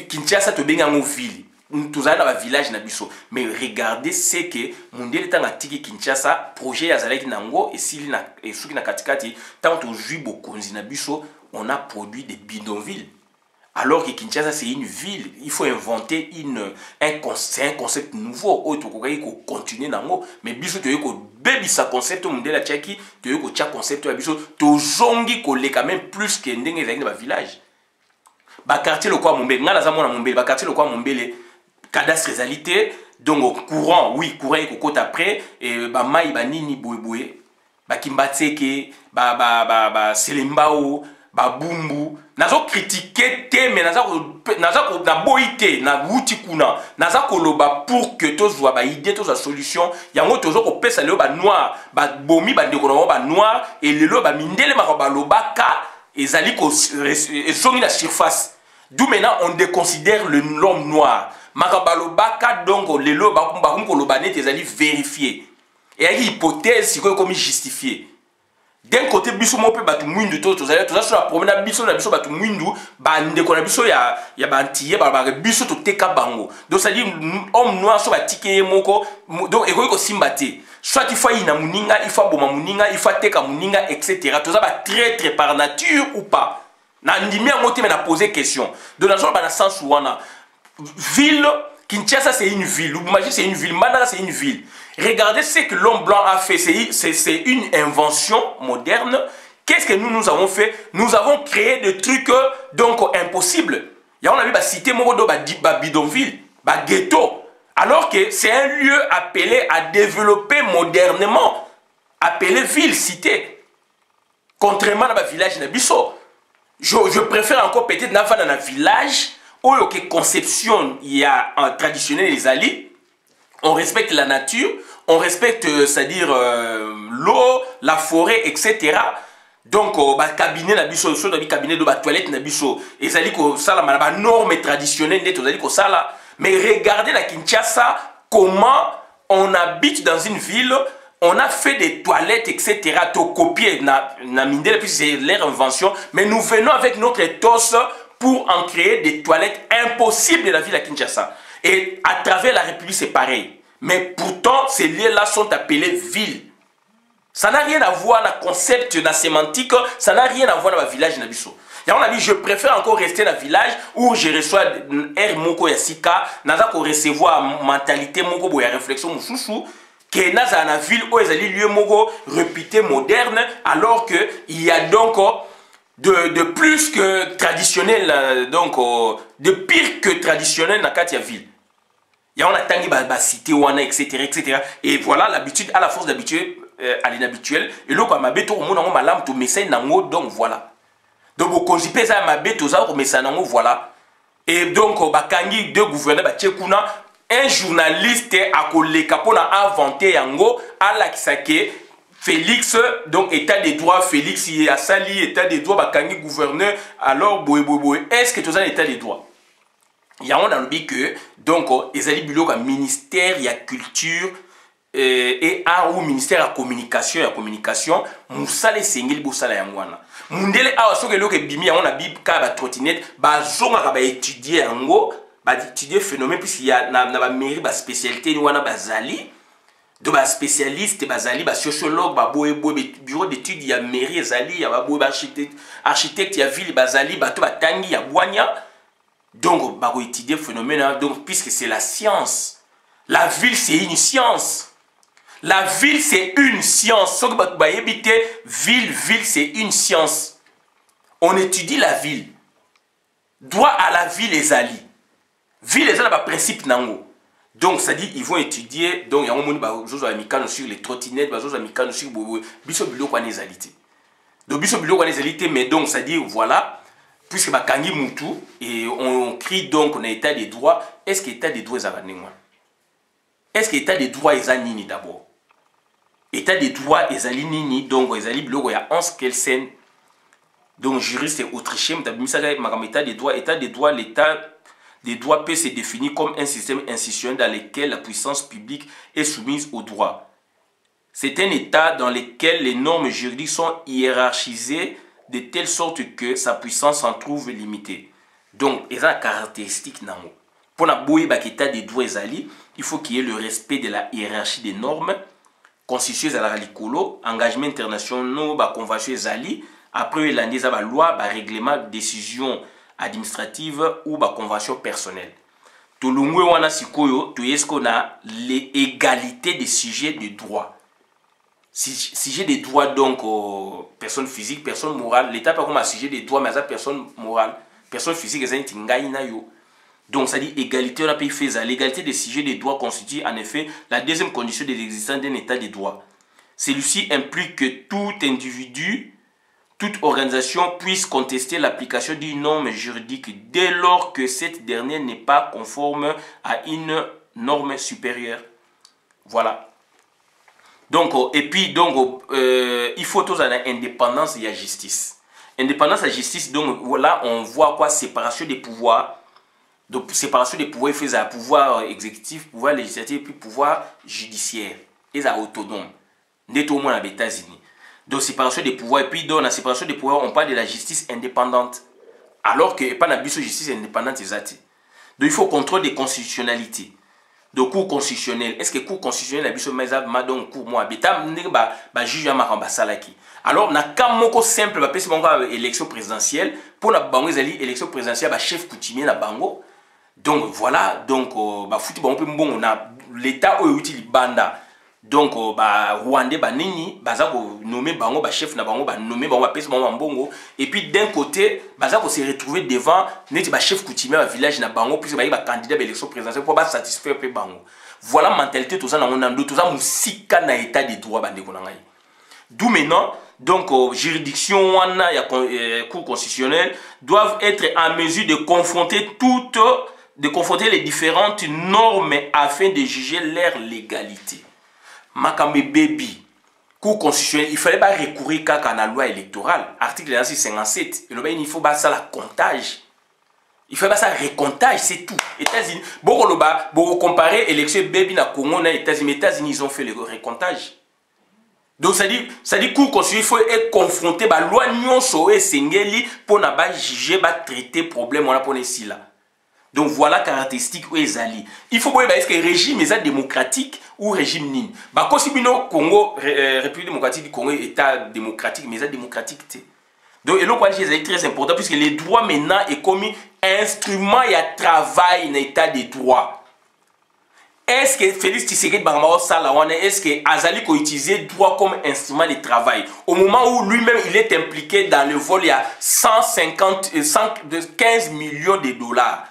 Kinshasa to benga ngo ville. Tous allons dans le village na biso. Mais regardez c'est que Mundela tanga tiki Kinshasa projet ya zalaki nango et s'il na et souki na katikati tant to jui bokonzi na biso on a produit des bidonvilles. Alors que Kinshasa c'est une ville, il faut inventer un concept nouveau où tu peux continuer nango mais biso to yeko baby sa concept Mundela tchaki to yeko tcha concept ya biso to zongi ko le quand même plus que ndenge ezali na village. ba quartier le quoi Mombele ngana za mona Mombele ba quartier le quoi Mombele cadastre réalité donc courant oui courant et cocotte après et ba mai ba nini boye ba kimbatseke ba selembao ba bumbu nazo critiquer te mais nazo na boité na wuti kuna nazo koloba pour que tozwa ba idée tozwa solution yango tozo ko pesa le ba noir ba bomi ba ndeko ba noir et lelo ba mindele ba lobaka ezali ko ezongi na surface d'où maintenant on déconsidère l'homme noir makabalobaka donc lelo ba ko loba net ezali vérifié et il y a une hypothèse qui est comme justifiée. D'un côté, biso mo pe batu mwindu to to zala to za promena biso na biso batu mwindu ba ndeko na biso ya bantiye ba biso to teka bango. Donc ça dit homme noir so ba tike moko donc eko ko simbate. Soit il faut ina muninga, il faut boma muninga, il faut teka muninga etc. To za ba traître par nature ou pas. Na ndimi a moté mais na poser question. Donc dans ba na sens wana ville Kinshasa c'est une ville, Lubumbashi c'est une ville, Mbandaka c'est une ville. Regardez ce que l'homme blanc a fait, c'est une invention moderne. Qu'est-ce que nous avons fait? Nous avons créé des trucs donc impossibles. Et on a vu la cité Morodo, bidonville, ghetto. Alors que c'est un lieu appelé à développer modernement, appelé ville, cité. Contrairement à un village Nabiso. Je préfère encore peut-être dans un village où il y a conception, il y a un traditionnel les alliés. On respecte la nature, on respecte, c'est-à-dire l'eau, la forêt, etc. Donc, cabinet na biso, cabinet de toilette na biso, et ça dit que ça la norme traditionnelle, mais regardez la Kinshasa, comment on habite dans une ville, on a fait des toilettes, etc. To copier na mindele, puis c'est leur invention, mais nous venons avec notre ethos pour en créer des toilettes impossibles de la ville à Kinshasa. Et à travers la République, c'est pareil. Mais pourtant, ces lieux-là sont appelés villes. Ça n'a rien à voir dans le concept, dans la sémantique, ça n'a rien à voir dans le village Nabiso. Et on a dit, je préfère encore rester dans le village où je reçois air moko ya sika, naza ko recevoir mentalité moko boya réflexion mususu, que naza na ville où ezali lieu moko réputé moderne, alors que il y a donc de plus que traditionnel, donc de pire que traditionnel dans la ville. Il y a un tangi ba cité wana etc etc et voilà l'habitude à la force d'habitude à l'inhabituel et là quoi ma beto mon nango malam to message nango donc voilà donc au conjuper ça ma beto ça ko message nango voilà et donc ba kangi deux gouverneurs ba tchekuna un journaliste a koleka pona inventer yango ala kisake Félix donc état des droits Félix il a sali état des droits ba kangi gouverneur alors boy est-ce que tu as un état des droits? Il y a un dit que donc ils allaient biloko à ministère il y a culture et art ou ministère à communication musale sengeli bosala yangwana mundele awa soke loke bimi on a bib ka ba trottinette ba zonga ka ba étudier yango ba étudier phénomène puisqu'il y a na ba mairie ba spécialité ni wana bazali de ba spécialiste bazali ba sociologue ba boye bureau d'études il y a mairie ezali ya ba boye architecte ya ville bazali ba to ba tangi ya bwanya. Donc, bah, étudier le phénomène, donc, puisque c'est la science. La ville, c'est une science. La ville, c'est une science. Sauf que, bah, ville, c'est une science. On étudie la ville. Droit à la ville, les alliés. Ville, les alliés, bah, principe nango. Donc, ça dit, ils vont étudier. Donc, il y a un monde, bah, sur les trottinettes, bah, sur biso bilo kwa les alliés. Donc, biso bilo kwa les alliés, mais donc, ça dit, voilà. Puisque Bakangi Moutou, et on crie donc on a état des droits, est-ce que l'état des droits est avanimé? Est-ce que l'état des droits est nini d'abord? État des droits est nini, donc il y a Hans Kelsen, donc juriste autrichien, état des droits, l'état des droits peut se définir comme un système institutionnel dans lequel la puissance publique est soumise aux droits. C'est un état dans lequel les normes juridiques sont hiérarchisées de telle sorte que sa puissance en trouve limitée. Donc, il y a une caractéristique. Pour la état des droits, il faut qu'il y ait le respect de la hiérarchie des normes constituées à la Ralicolo, engagement international, convention zali, après il y a la loi, règlement, décision administrative ou convention personnelle. Tout le monde a ce qu'on a l'égalité des sujets de droit. Si j'ai des droits donc aux personnes physiques, personnes morales, l'État pas comme un sujet des droits mais à personne morale, personne physique ezali ngai na yo. Donc ça dit égalité on a pays fait ça. L'égalité des sujets des droits constitue en effet la deuxième condition de l'existence d'un état de droit. Celui-ci implique que tout individu, toute organisation puisse contester l'application d'une norme juridique dès lors que cette dernière n'est pas conforme à une norme supérieure. Voilà. Donc, et puis, donc, il faut tous avoir indépendance et la justice. Indépendance et la justice, donc, voilà, on voit quoi? Séparation des pouvoirs. Donc, séparation des pouvoirs, il faut un pouvoir exécutif, pouvoir législatif, puis pouvoir judiciaire. Et ça autonome. N'est au moins aux États-Unis. Donc, séparation des pouvoirs. Et puis, dans la séparation des pouvoirs, on parle de la justice indépendante. Alors que, pas la justice indépendante, c'est ça. Donc, il faut contrôle des constitutionnalités. De cours constitutionnel. Est-ce que le cours constitutionnel a besoin de cours moi juge salaki. Alors na kam moko simple ba pesi bango élection présidentielle pour la bango ezali élection présidentielle ba chef coutumier na bango. Donc voilà, donc ba futi bango pe mbongo na l'état oyo uti libanda. Donc Rwandais ba nini baza ko nommer bango ba chef na bango ba nommer bango ba pesi bango mbongo et puis d'un côté baza ko se retrouver devant neti ba chef coutumier ba village na bango puisque ba candidat à l'élection présidentielle pour ba satisfaire pe bango. Voilà mentalité tout ça na ngondando tout ça musika na état de droit bande ko na ngai. D'où maintenant donc juridiction wana ya cour constitutionnelle doivent être en mesure de confronter les différentes normes afin de juger leur légalité. Makambe baby, cour constitutionnelle, il fallait pas recourir à la loi électorale. Article 57, il faut pas ça la comptage. Il faut pas ça recomptage, c'est tout. États-Unis, beaucoup comparer élection baby na Congo na États-Unis, États-Unis ils ont fait le recomptage. Donc ça dit cour constitutionnelle, il faut être confronté à la loi nyonso et sengeli pour na ba juger, ba traiter problème on a pour ici là. Donc voilà caractéristique où ezali. Il faut voir est-ce que régime est démocratique ou régime nini. Bah quand si bino Congo République démocratique du Congo état démocratique mais ça démocratique. Donc et là quoi c'est très important puisque les droits maintenant est commis instrument et à travail dans état des droits. Est-ce que Félix Tshisekedi Bangama Salawane est-ce que Azali ko utiliser droit comme instrument de travail au moment où lui-même il est impliqué dans le vol il y a 115 millions de dollars.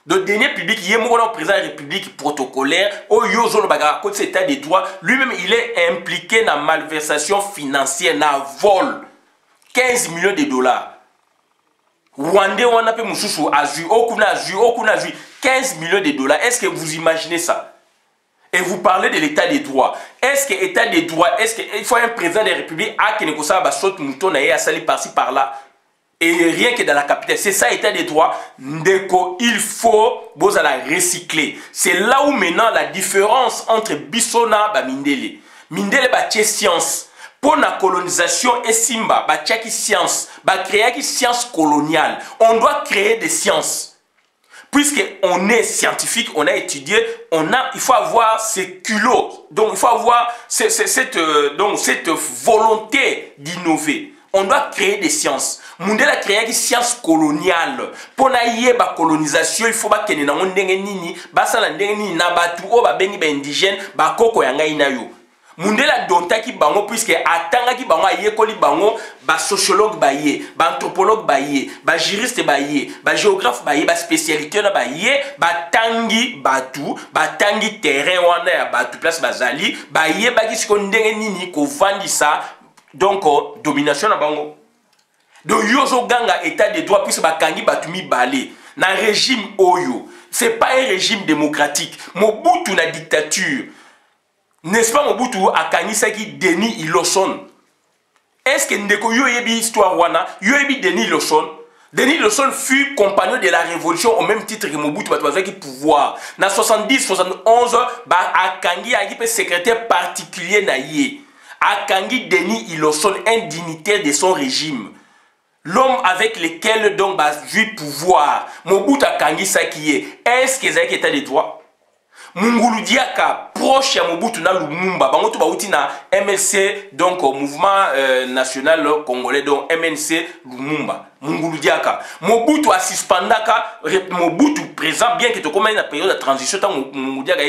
Le dernier public, il est le président de la République protocolaire, au Yozo Baga, côté cet état des droits, lui-même il est impliqué dans la malversation financière, dans le vol. 15 millions de dollars. Rwandais, on a pu Moussoussou, Azu, Okuna Azu, 15 millions de dollars. Est-ce que vous imaginez ça? Et vous parlez de l'état des droits. Est-ce que l'état des droits, est-ce qu'il faut un président de la République à Kenekosa, Basot, Mouton, à Sali par-ci par-là? Et rien que dans la capitale, c'est ça l'état des droits. Ndeko, il faut la recycler. C'est là où maintenant la différence entre Bissona et Mindele. Mindele est science. Pour la colonisation et Simba, il science. Créer une science coloniale. On doit créer des sciences. Puisqu'on est scientifique, on a étudié, il faut avoir ces culots. Donc il faut avoir cette volonté d'innover. On doit créer des sciences. Mundele a créé des sciences coloniales. Pour la colonisation, il faut que les gens indigènes, Mundele a dontaki bango puisque atangaki bango ayekoli bango ba sociologue baye, ba anthropologue baye, ba juriste baye, ba géographe baye, ba spécialité na baye, ba tangi batu, ba tangi terrain wana ya batu place bazali, baye baki siko ndenge nini ko vandisa donc domination na bango. Donc yozo ganga état de droit puisque ba kangi batu mi balé na régime oyo. C'est pas un régime démocratique. Mobutu na dictature. N'est-ce pas Mobutu a kanisaki Denis Iloson? Est-ce que ndeko yo yebi histoire wana, yo yebi Denis Iloson? Denis Iloson fut compagnon de la révolution au même titre que Mobutu batwazaki pouvoir. Na 70-71 ba akangi agipe secrétaire particulier na ye. Akangi Denis Iloson, un dignitaire de son régime. L'homme avec lequel donc ba jouit pouvoir. Mobutu akangi sakiye. Est-ce que zaki état de droit? Mungulu Diaka, proche à Mobutu na Lumumba, bangoto bauti na MLC, donc mouvement national congolais, donc MNC Lumumba. Mungulu Diaka. Mobutu a suspendaka, Mobutu présent, bien que tu commences la période de transition, Mungulu Diaka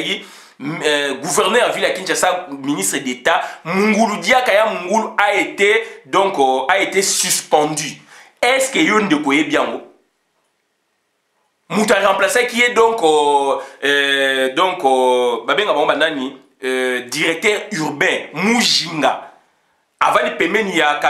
gouverneur à Ville à Kinshasa, ministre d'État, Mungulu Diaka ya Mungulu a été suspendu. Est-ce que yon de koye bien? Mouta remplacé qui est donc directeur urbain Mujinga. Avant de pemeni ya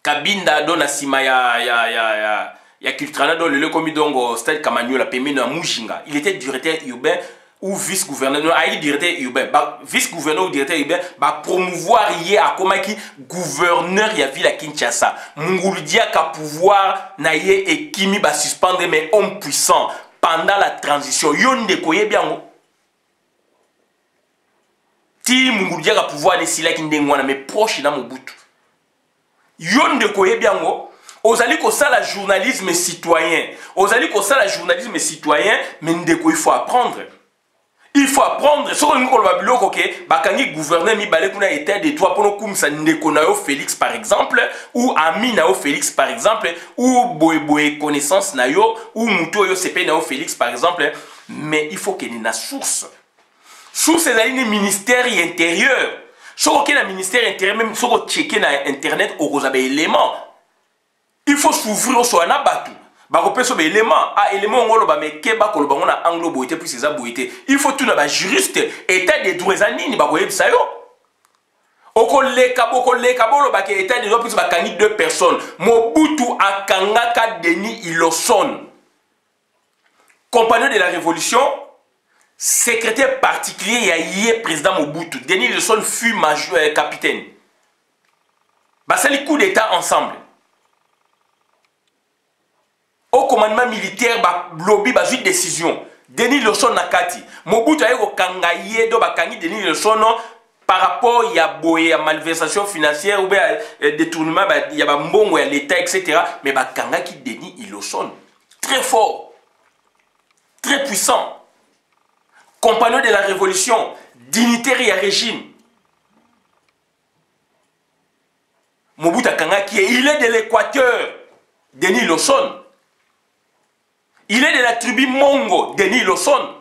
Kabinda dona sima ya Kiltrana dans le commis donc stade Kamanyola pemeni ya Mujinga. Il était directeur urbain ou vice-gouverneur, directeur urbain, vice-gouverneur ou directeur urbain, promouvoir hier à comment qui gouverneur ya ville à Kinshasa. Munguludia ka pouvoir na ye et kimi ba suspendre mais homme puissant pendant la transition. Yonde koye bien. Ti Munguludia ka pouvoir de sila kindengwana mais proche na Mobutu. Yonde koye bien. Ozali ko ça la journalisme citoyen. Ozali ko ça la journalisme citoyen mais ndeko il faut apprendre. Il faut apprendre. Ce qu'on nous dit, bakangi gouverneur mi balé kuna état de droit pour nous comme ça Nekonao Félix par exemple ou Ami Nao Félix par exemple ou Boé connaissance nayo ou Muto yo CP Nao Félix par exemple. Mais il faut qu'il y ait une source. Source c'est le ministère intérieur. Si on a un ministère intérieur même si on checker na internet au rosabe élément. Il faut s'ouvrir sur un abatou. Élément anglo boité puis c'est boité. Il faut tout na juriste état de droit zanini ba koyeb sayo. Okoleka bolo ba ke état de droit plus ba kangi deux personnes. Mobutu akangaka Denis Iloson. Compagnon de la révolution, secrétaire particulier ya yé président Mobutu. Denis Iloson fut capitaine. Ba sali coup d'état ensemble. Au commandement militaire, lobby, une décision. Denis Iloson Nakati. Mobutu a eu kangaye do bakangi Denis Iloson par rapport à malversation financière ou bien détournement, il y a mbongo ya l'État, etc. Mais bakanga qui Denis Iloson. Très fort. Très puissant. Compagnon de la révolution. Dignitaire et régime. Mobutu Kanga qui est, il est de l'Équateur. Denis Iloson. Il est de la tribu Mongo, Denis Iloson.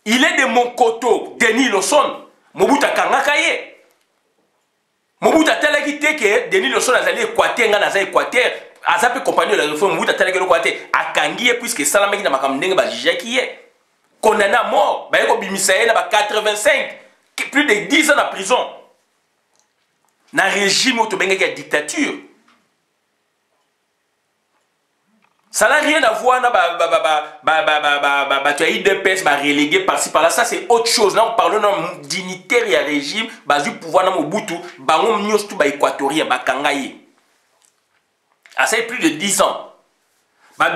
Il est de Monkoto, Denis Iloson. Mobutu Kangakaye. Mobutu Talaki teke, Denis Iloson a zali Équateur, nga naza Équateur. Azape compagnie de la réforme, Mobutu Talaki Équateur. Akangiye puisque Salamaki na makamdenge ba jijakiye. Condamné à mort. Ba yeko bimisaye na ba 85. Plus de 10 ans en prison. Na régime autobengaki ya dictature. Ça n'a rien à voir avec les IDPS relégué par-ci par-là. Ça, c'est autre chose. Là, on parle d'un dignitaire et un régime, du pouvoir dans Mobutu, on n'y a pas équatorien, ça fait plus de 10 ans.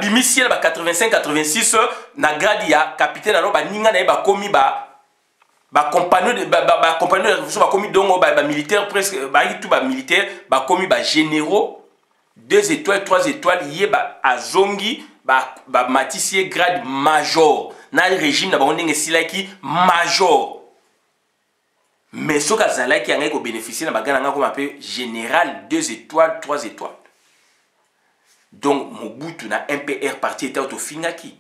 Bimisi, 85-86, na grade ya capitaine, alors, ninga na commis, compagnon de la révolution, commis donc, militaire, presque, tout militaire, commis, généraux. 2 étoiles, 3 étoiles, yé a zongi, matissier grade major. Na régime na bandenge silaki major. Mais ce que zalaki a bénéficié na bagana comme appelé général 2 étoiles, 3 étoiles. Donc Mobutu na MPR parti était au fingaki.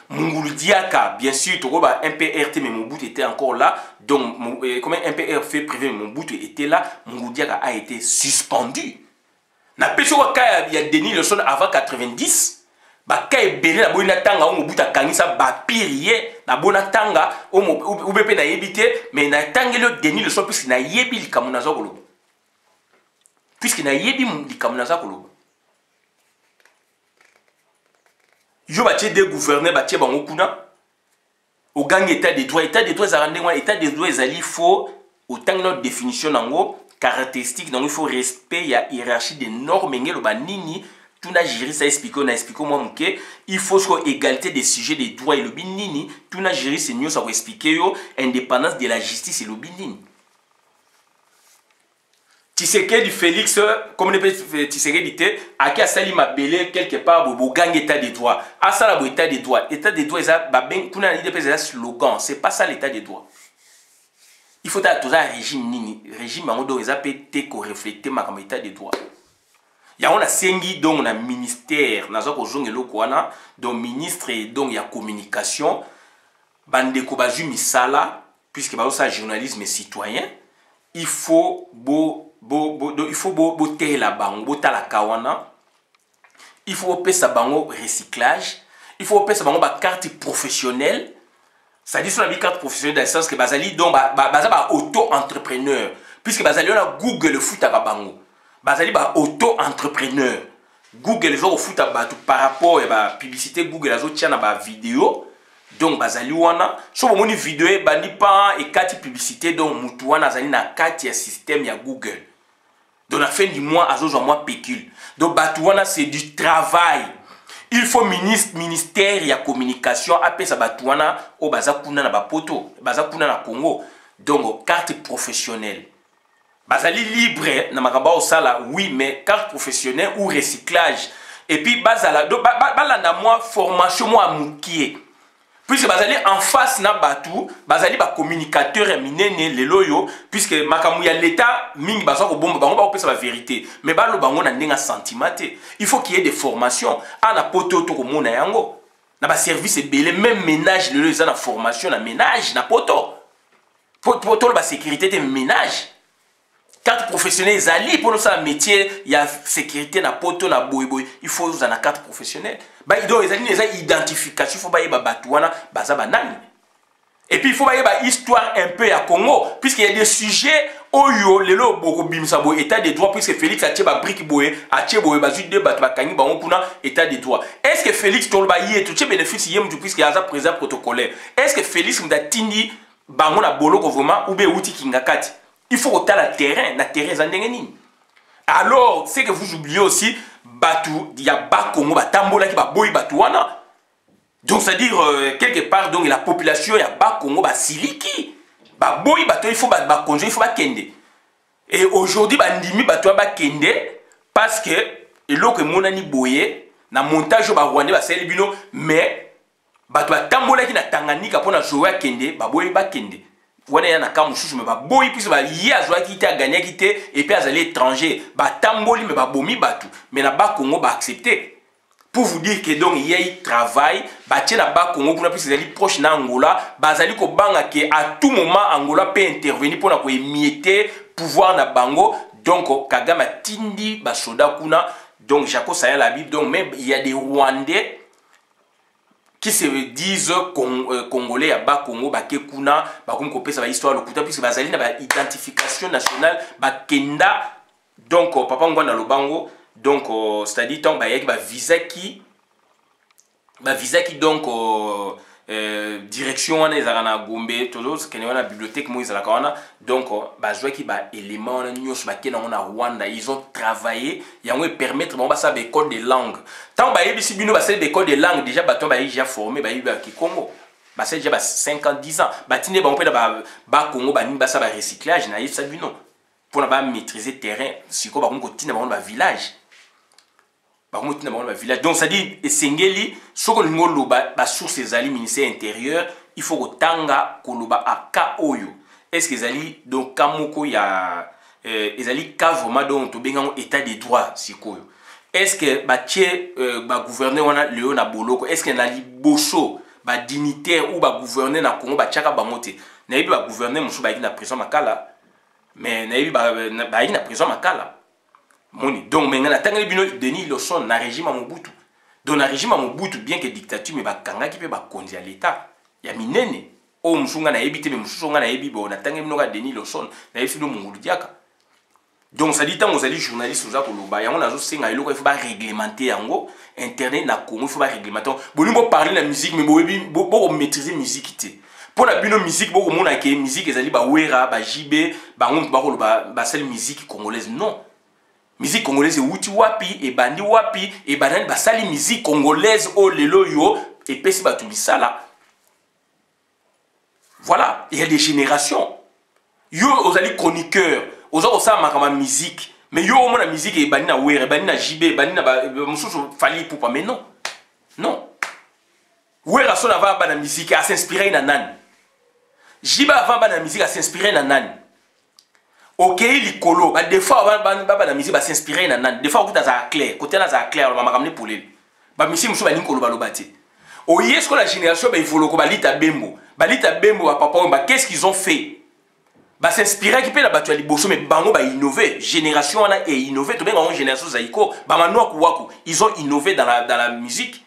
Mungulu Diaka, bien sûr, tu vois, MPR, mais Mobutu était encore là. Donc, comment MPR fait privé, Mobutu était là. Mungulu Diaka a été suspendu. Na peso wa kaya ya Denis Iloson avant 90 ba kaya belé na boina tanga o Mobutu kangisa ba pirier na bona tanga o UBP na yebité mais na tangelo Denis Iloson puisque na yebi likamuna za koloba puisque na yebi likamuna za koloba yo ba tie de gouverneur ba tie bango kuna o gang état de droit za rande ngwa état de droit ezali faux autant notre définition nango caractéristique, donc il faut respect, il y a hiérarchie des normes, tout n'a géré ça expliqué, on a expliqué moi mouké, il faut que égalité des sujets des droits et le binini, tout n'a géré c'est mieux ça va expliquer indépendance de la justice et le binini. Tshisekedi Félix, comme le Tshisekedi dit, à qui a sali ma belé quelque part pour gang état des droits. À ça la état des droits, ça ben tout n'a idée un slogan, c'est pas ça l'état des droits. Il faut avoir un régime nini, régime mango ils appellent ko refléter ma comme état de droit. Ya on a sengi donc on a ministère, na zoko jonge lokwana, donc ministre et donc il y a communication, bande ko bazu misala puisque ba ça journalisme citoyen, il faut bo tela bango, bo tala kawana. il faut payer sa bango recyclage, il faut payer sa bango carte professionnelle. Ça dit sur la carte professionnelle dans le sens que bazali donc ba auto-entrepreneur puisque bazali on a Google foot à bango. Bazali ba auto-entrepreneur. Google les autres foot à par rapport à la publicité Google les autres tiennent ba vidéo. Donc bazali wana so ba moni vidéo e bandi pa et carte publicité donc mutu wana azali na carte ya système ya Google. Donc la fin du mois azozo mois pécule. Donc batu wana c'est du travail. Il faut ministère ya communication après ça batouana au bazakuna na bapoto bazakuna na Congo donc carte professionnelle bazali libre na makamba au sala oui mais carte professionnelle ou recyclage et puis bazala donc balanda moi formation moi mukie puisque bazali en face na batu bazali ba communicateur ya minene lelo yo puisque makamu ya l'état mingi baza ko bomba bango ba opesa la vérité mais balo bango na ndenga sentimenté il faut qu'il y ait des formations ana poto to ko mona yango na ba service belé même ménage lelo za na formation na ménage na poto ba sécurité de ménage carte professionnelle zali pour ça métier il y a sécurité na poto na boy il faut za na carte professionnelle ba ido ezali eza identification faut ba yeba batu wana baza banani et puis il faut ba yeba histoire un peu ya Congo puisque il y a des sujets oyo lelo boko bimsa bo état de droit puisque Félix a ba brique boye a boye ba zu de batu ba kangi ba on kuna état de droit est-ce que Félix tolba yé tout ce bénéfice yem du puisque il y a ça présent protocolaire est-ce que Félix mdatindi bango na boloko vraiment ou be outi kingakati il faut que la terrain zandengeni. Alors, c'est que vous oubliez aussi, Batou, il y a Bakongo, Batambola qui va boy Batouana. Donc, c'est-à-dire, quelque part, donc, la population, il y a Bakongo, Basiliki. Boy Batou, il faut Bakongo, il faut Bakende. Et aujourd'hui, Bandimi Batou, Bakende, parce que, et l'eau que Monani Boye, na montage, Rwanda, Baselibino, mais, Batou, Batambola qui n'a Tanganyika pour na jouer à Kende, Baboy Bakende. Wana yana ka mususu me ba boyi puisque ba yi azwa ki te gagner ki te et puis azali étranger ba tamboli me ba bomi batu mais na ba Congo ba accepter pour vous dire que donc il y a eu travail ba tie na ba Congo pour puisque zali proche na Angola ba zali ko banga que à tout moment Angola peut intervenir pour na ko émietter pouvoir na bango donc Kagame tindi ba soda kuna donc Jaco Sayal la Bible donc même il y a des Rwandais qui se disent congolais à bas Congo bakekuna bakum ko pesa ba histoire lokuta puisque bazali na ba identification nationale bakenda donc papa ngwana lobango donc c'est-à-dire tant ba yaki ba visa qui donc direction wana ezala na Gombe tozo kene wana bibliothèque mo ezala kana donc bazwa ki ba élément na nyos ba kena na Rwanda ils ont travaillé yango permettre ba ça des codes de langue tant ba yebisi bino ba c'est des codes de langue déjà baton ba déjà formé ba yiba ki Congo ba c'est déjà ba 5 ans 10 ans ba tine ba on peut ba Congo ba ni ba ça ba recyclage na yebisa bino pour na ba maîtriser terrain siko ba ko tina ba village. Donc ça dit Sengeli soko ngolo ba source ezali ministère intérieur il faut que tanga koloba aka oyo est-ce que ezali donc kamoko ya ezali ka vraiment donc to benga état de droit sikoyo est-ce que ba tie ba gouverneur wana leo na boloko est-ce que na liboso ba dignitaire ou ba gouverneur na Congo ba tiaka bango te na yebi ba gouverneur musu ba na prison makala mais na yebi ba na prison makala. Donc, maintenant, Denis Lawson, na régime à Mobutu. Donc, na régime à Mobutu, bien que dictature, mais bakanga qui peut conduire à l'État. Il y a minene. Oh, moussonga na ebité, mais moussonga na ebi, bon, na tangue mnoga Denis Lawson, na ebi filo mongolu diaka. Donc, ça dit, tant vous allez journaliste, vous avez koloba, yango na zo senga, il faut pas réglementer yango, internet na Congo, il faut pas réglementer. Bon, nous parler de la musique, mais bon, maîtriser la musique. Pour la musique, bon, on a que musique, ils allaient ba wera, ba jibé, ba on ba celle musique congolaise, non. Musique congolaise wuti wapi et bandi wapi et banani basali musique congolaise o lelo yo et pesi batubisa là. Voilà, il y a des générations. Yo ozali chroniqueur, ozo sa makama musique, mais yo o mona musique et bandi na were, bandi na jibé, bandi na mususu fali poupa mais non. Non. Wera so na va ba na musique à s'inspirer na nani. Jiba va ba na musique à s'inspirer na nani. Ok, les colos, des fois, la musique va s'inspirer. Des fois, on a clair, côté là, ça clair, on va ramener pour les. Bah, monsieur, monsieur, bah, Nicolas, bah, oh, est-ce que la génération, bah, il faut le combattre, balita bembo, papa, bah, qu'est-ce qu'ils ont fait? s'inspirer qui peut la battre à liboso mais bango ba innover génération on a innové tout bien en génération zaiko ba manoa kuwaku ils ont innové dans la musique.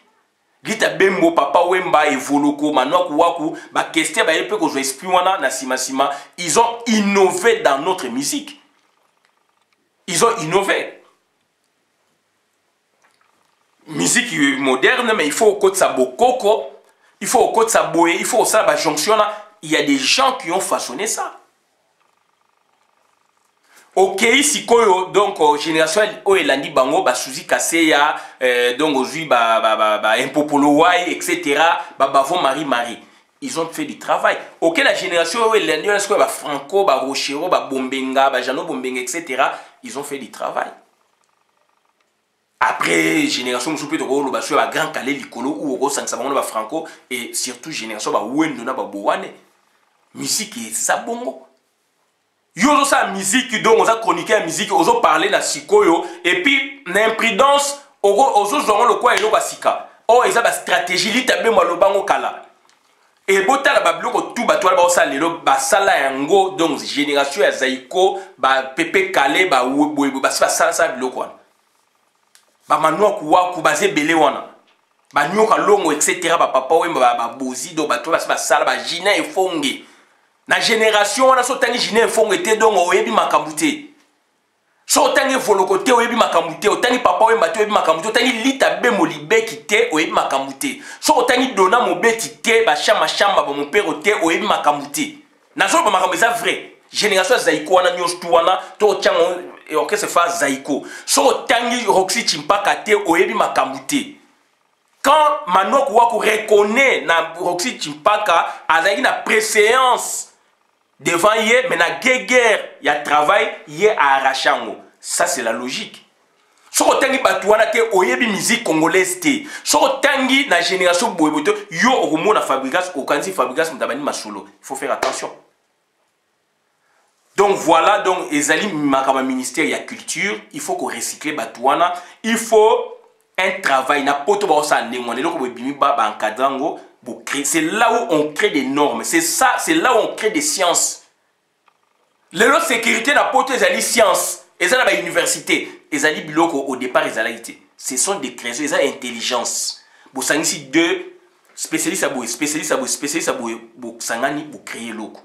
Gita bembo papa wemba evoloko manoa kuwaku ba question ba yepe ko zo esprit wana na sima sima ils ont innové dans notre musique. Ils ont innové. Musique moderne mais il faut au côté sa bokoko, il faut au côté sa boé, il faut ça ba jonction là, il y a des gens qui ont façonné ça. Ok, si koyo donc génération oelandi bango ba suzi kaseya donc ozui ba impopolo wai etc. Bavon Marie. Ils ont fait du travail. Ok, la génération oelandi ba Franco, ba Rochero, ba Bombenga, ba Jano Bombenga etc. Ils ont fait du travail. Après génération musupe to ko lo ba ba Grand Calais likolo ou ro sang sabango ba Franco et surtout génération ba Wendo na ba Bowane. Musique ça bongo. Yo sa musique donc on a chroniqué la musique on a parlé la sikoyo et puis l'imprudence ozo zongo le quoi elo basika oh ils ont ba stratégie li tabe mo lobango kala et bota la babloko tout ba toi ba sala lelo ba sala yango donc génération ya zaiko ba pepe kale ba boyebo ba sala ça biloko wana ba manoa kuwa ku baze belé wana ba nyoka longo etc. ba papa wemba ba bozi do ba toi ba sala ba jina efonge. La génération, on a sauté un fonds était donc au Ebi Makamouté. Sauté un volocoté au Ebi Makamouté, au Tani papa ou Matou Ebi Makamouté, au Tani lita bemolibe qui était au Ebi Makamouté. Sauté un donna mon bé qui était, bachama chamba, mon père au Ebi Makamouté. Nazo Makamouté, c'est vrai. Génération Zaiko, on a nyos touana, to tiens, et ok, c'est fa Zaiko. Sauté un Roxy Chimpakate au Ebi Makamouté. Quand Manok Waku reconnaît na Roxy Chimpaka, a une préséance. Devant hier, mais na guerre, il y a travail, hier à Arachango. Ça, c'est la logique. Si on tangi batouana te oyebi musique congolaise te. Si on tangi na génération boyebote, yo orumo na fabrikas, okanzi fabrikas mutabani masolo. Il faut faire attention. Donc voilà, donc ezali makama ministère ya culture, il faut qu'on recycle batouana, il faut un travail na poto ba osa ndengwa lelo ko bimi ba encadrango. C'est là où on crée des normes. C'est ça, c'est là où on crée des sciences. La sécurité n'a pas été science. Ils ont une université. Ils ont biloko au départ, ils ont été. Ce sont des créations, ils ont intelligence. Vous savez ici deux spécialistes à spécialistes à sangani pour créer loko.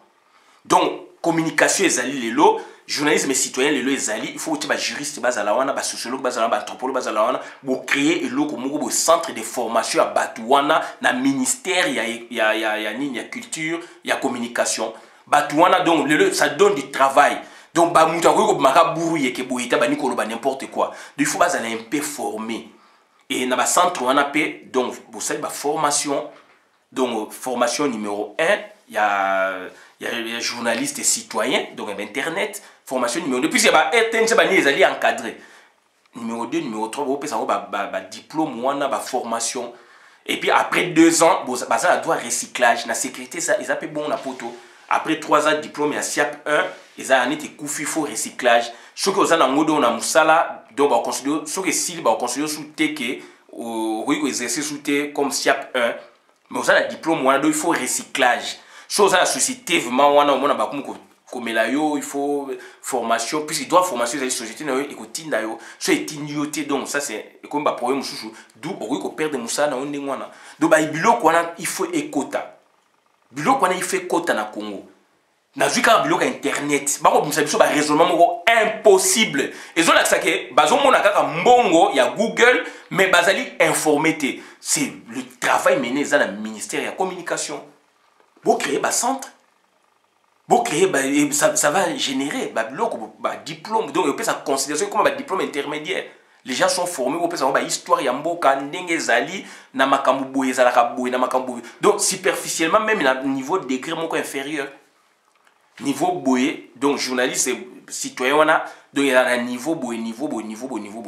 Donc communication ils allaient les lots. Journalisme et citoyen les lots ils allaient. Il faut que tu juriste base à la wana, sociologue base à la wana, anthropologue base à la wana pour créer le loco au centre de formation à Batouana, na ministère il y a culture, il y a communication. Batouana donc ça donne du travail. Donc ba muta ko makabouru yeke boita ba nikolo ba n'importe quoi. Donc il faut base à un peu former. Et na ba centre wana pe donc vous savez ba formation. Donc formation numéro 1, il y a journalistes et citoyens, donc internet, formation numéro 2. Puis il y a les alliés encadrés. Numéro 2, numéro 3, vous avez diplôme, formation. Et puis après 2 ans, vous avez droit recyclage. La sécurité, ça, ils appellent bon la poteau. Après 3 ans de diplôme, il y a SIAP 1, ils ont été coufifo recyclage. Ce que vous avez en mode on a moussala, donc on considère, ce que si on considère sous TK, ou exercer sous T comme SIAP 1. Mais vous avez un diplôme, il faut recyclage. Chose à la société, vraiment, on a comme il faut formation, puisqu'il doit formation dans la société, donc ça c'est comme un problème, d'où on perd des moussas dans le monde. Donc il faut écouter. Il faut écouter dans le Congo. Dans le internet, il y a un raisonnement impossible. Et je sais que il y a Google, mais il informé. C'est le travail mené dans le ministère de la communication. Vous créez un centre. Vous créez, ça va générer un diplôme. Donc, vous pouvez considérer comme un diplôme intermédiaire. Les gens sont formés, vous pouvez savoir l'histoire, il y a donc, superficiellement, même à niveau de degré inférieur. Niveau boye, donc journaliste et citoyen, donc il y a un niveau boye,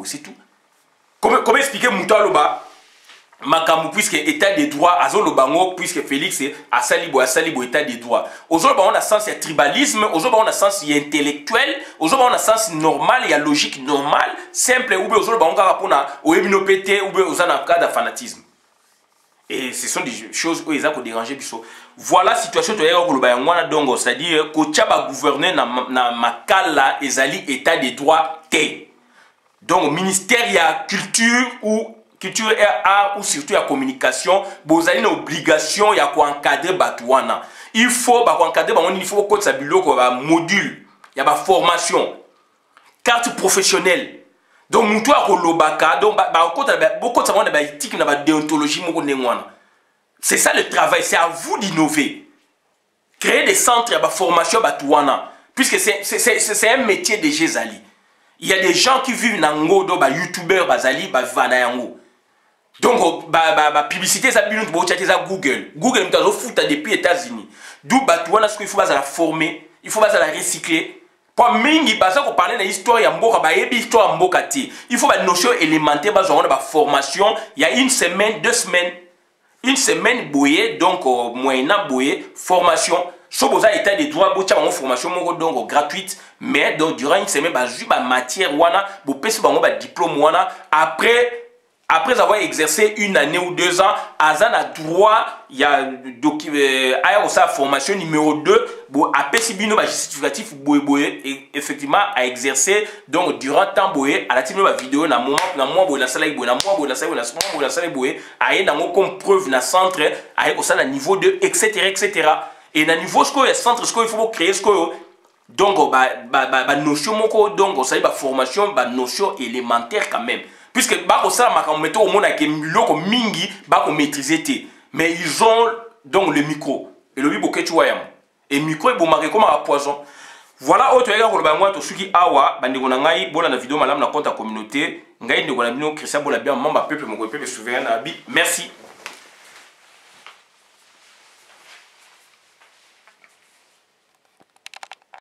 c'est tout. Comment expliquer Moutaloba Makamou, puisque état des droits, Azolo Bango, puisque Félix est à Salibo, état des droits. Aujourd'hui, on a sens, il y a tribalisme, aujourd'hui, on a sens, il y a intellectuel, aujourd'hui, on a sens normal, il y a logique normale, simple, ou bien aujourd'hui, on a au Ebinopété, ou bien on a un cas de fanatisme. Et ce sont des choses où ils ont dérangé. Voilà la situation donc c'est-à-dire que tu as gouverné na makala ezali état de droit T. Donc ministère ya culture ou culture et art ou surtout la communication, vous avez une obligation ya ko encadrer batouana. Il faut encadrer il faut que ça biloko ba module, il y a ba formation, carte professionnelle. Donc mutu akolobaka donc beaucoup de monde ba éthique na ba déontologie moko ndengwana. C'est ça le travail, c'est à vous d'innover. Créer des centres de formation batouana puisque c'est un métier de Gézali. Il y a des gens qui vivent dans Ngodo, ba youtubeurs bazali ba vana yango. Donc ba publicité ça binu bo chatter ça Google. Google mtazo futa depuis États-Unis. D'où batouana ce qu'il faut la former, il faut la recycler. Pour mingi baza ko parler de l'histoire ya mboka ba yebi histoire mboka ti. Il faut ba notion élémentaire ba genre ba formation, il y a une semaine, 2 semaines. Une semaine boyée, donc moyennant boyée, formation. Si vous avez état de droit, vous avez une formation donc gratuite, mais donc durant une semaine, vous avez une matière, vous avez un diplôme. Après avoir exercé 1 année ou 2 ans, vous avez droit, il y a une formation numéro 2, vous avez un justificatif effectivement à exercer donc durant le temps à la vidéo na moment comme preuve na centre au niveau 2 etc. Et na niveau centre il faut créer donc notion donc ça formation notion élémentaire quand même puisque bako ça ma mettre au monde que miloko mingi bako maîtriser mais ils ont donc le micro et le bibo que tu vois et micro est marqué comme un poison. Voilà autre ega ko ba moi to suki awa bandeko na ngai bola na vidéo malam na compte communauté ngai ndeko na bino Christian bola bien mamba peuple mon peuple souverain na bi merci.